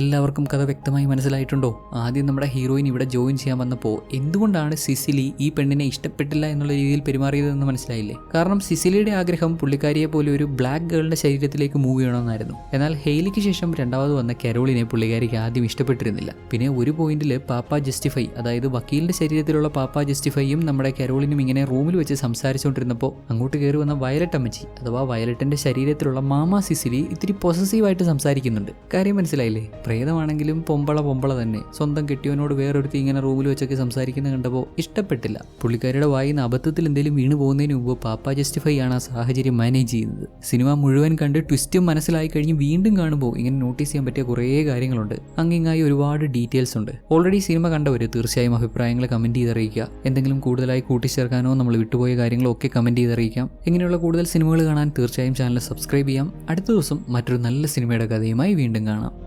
S2: എല്ലാവർക്കും കഥ വ്യക്തമായി മനസ്സിലായിട്ടുണ്ടോ? ആദ്യം നമ്മുടെ ഹീറോയിൻ ഇവിടെ ജോയിൻ ചെയ്യാൻ വന്നപ്പോൾ എന്തുകൊണ്ടാണ് സിസിലി ഈ പെണ്ണിനെ ഇഷ്ടപ്പെട്ടില്ല എന്നുള്ള രീതിയിൽ പെരുമാറിയതെന്ന് മനസ്സിലായില്ലേ? കാരണം സിസിലിയുടെ ആഗ്രഹം പുള്ളിക്കാരിയെ പോലെ ഒരു ബ്ലാക്ക് ഗേളിന്റെ ശരീരത്തിലേക്ക് മൂവ് ചെയ്യണമെന്നായിരുന്നു. എന്നാൽ ഹെയ്ലിക്ക് ശേഷം രണ്ടാമത് വന്ന കരോളിനെ പുള്ളിക്കാരിക്ക് ആദ്യം ഇഷ്ടപ്പെട്ടിരുന്നില്ല. പിന്നെ ഒരു പോയിന്റിൽ പാപ്പ ജസ്റ്റിഫൈ, അതായത് വക്കീലിന്റെ ശരീരത്തിലുള്ള പാപ്പ ജസ്റ്റിഫൈയും നമ്മുടെ കരോളിനും ഇങ്ങനെ റൂമിൽ വെച്ച് സംസാരിച്ചുകൊണ്ടിരുന്നപ്പോൾ അങ്ങോട്ട് കയറി വന്ന വയലറ്റ് അമ്മച്ചി അഥവാ വയലറ്റിന്റെ ശരീരത്തിലുള്ള മാമ സിസിലി ഇത്തിരി പൊസസീവായിട്ട് സംസാരിക്കുന്നുണ്ട്. കാര്യം മനസ്സിലായില്ലേ? പ്രേതമാണെങ്കിലും പൊമ്പള തന്നെ സ്വന്തം കെട്ടിയവനോട് വേറൊരുത്തി ഇങ്ങനെ റൂമിൽ വെച്ചൊക്കെ സംസാരിക്കുന്ന കണ്ടപ്പോൾ ഇഷ്ടപ്പെട്ടില്ല. പുള്ളിക്കാരിയുടെ വായിന്ന് അബദ്ധത്തിൽ എന്തെങ്കിലും വീണ് പോകുന്നതിന് മുമ്പ് പാപ്പ ജസ്റ്റിഫൈ ആണ് ആ സാഹചര്യം മാനേജ് ചെയ്യുന്നത്. സിനിമ മുഴുവൻ കണ്ട് ട്വിസ്റ്റും മനസ്സിലായി കഴിഞ്ഞ് വീണ്ടും കാണുമ്പോൾ ഇങ്ങനെ നോട്ടീസ് ചെയ്യാൻ പറ്റിയ കുറേ കാര്യങ്ങളുണ്ട്. അങ്ങിങ്ങായി ഒരുപാട് ഡീറ്റെയിൽസ് ഉണ്ട്. ഓൾറെഡി സിനിമ കണ്ടവർ തീർച്ചയായും അഭിപ്രായങ്ങൾ കമന്റ് ചെയ്തറിയിക്കുക. എന്തെങ്കിലും കൂടുതലായി കൂട്ടിച്ചേർക്കാനോ നമ്മൾ വിട്ടുപോയ കാര്യങ്ങളോ ഒക്കെ കമന്റ് ചെയ്തറിയിക്കാം. ഇങ്ങനെയുള്ള കൂടുതൽ സിനിമകൾ കാണാൻ തീർച്ചയായും ചാനൽ സബ്സ്ക്രൈബ് ചെയ്യാം. അടുത്ത ദിവസം മറ്റൊരു നല്ല സിനിമയുടെ കഥയുമായി വീണ്ടും കാണാം.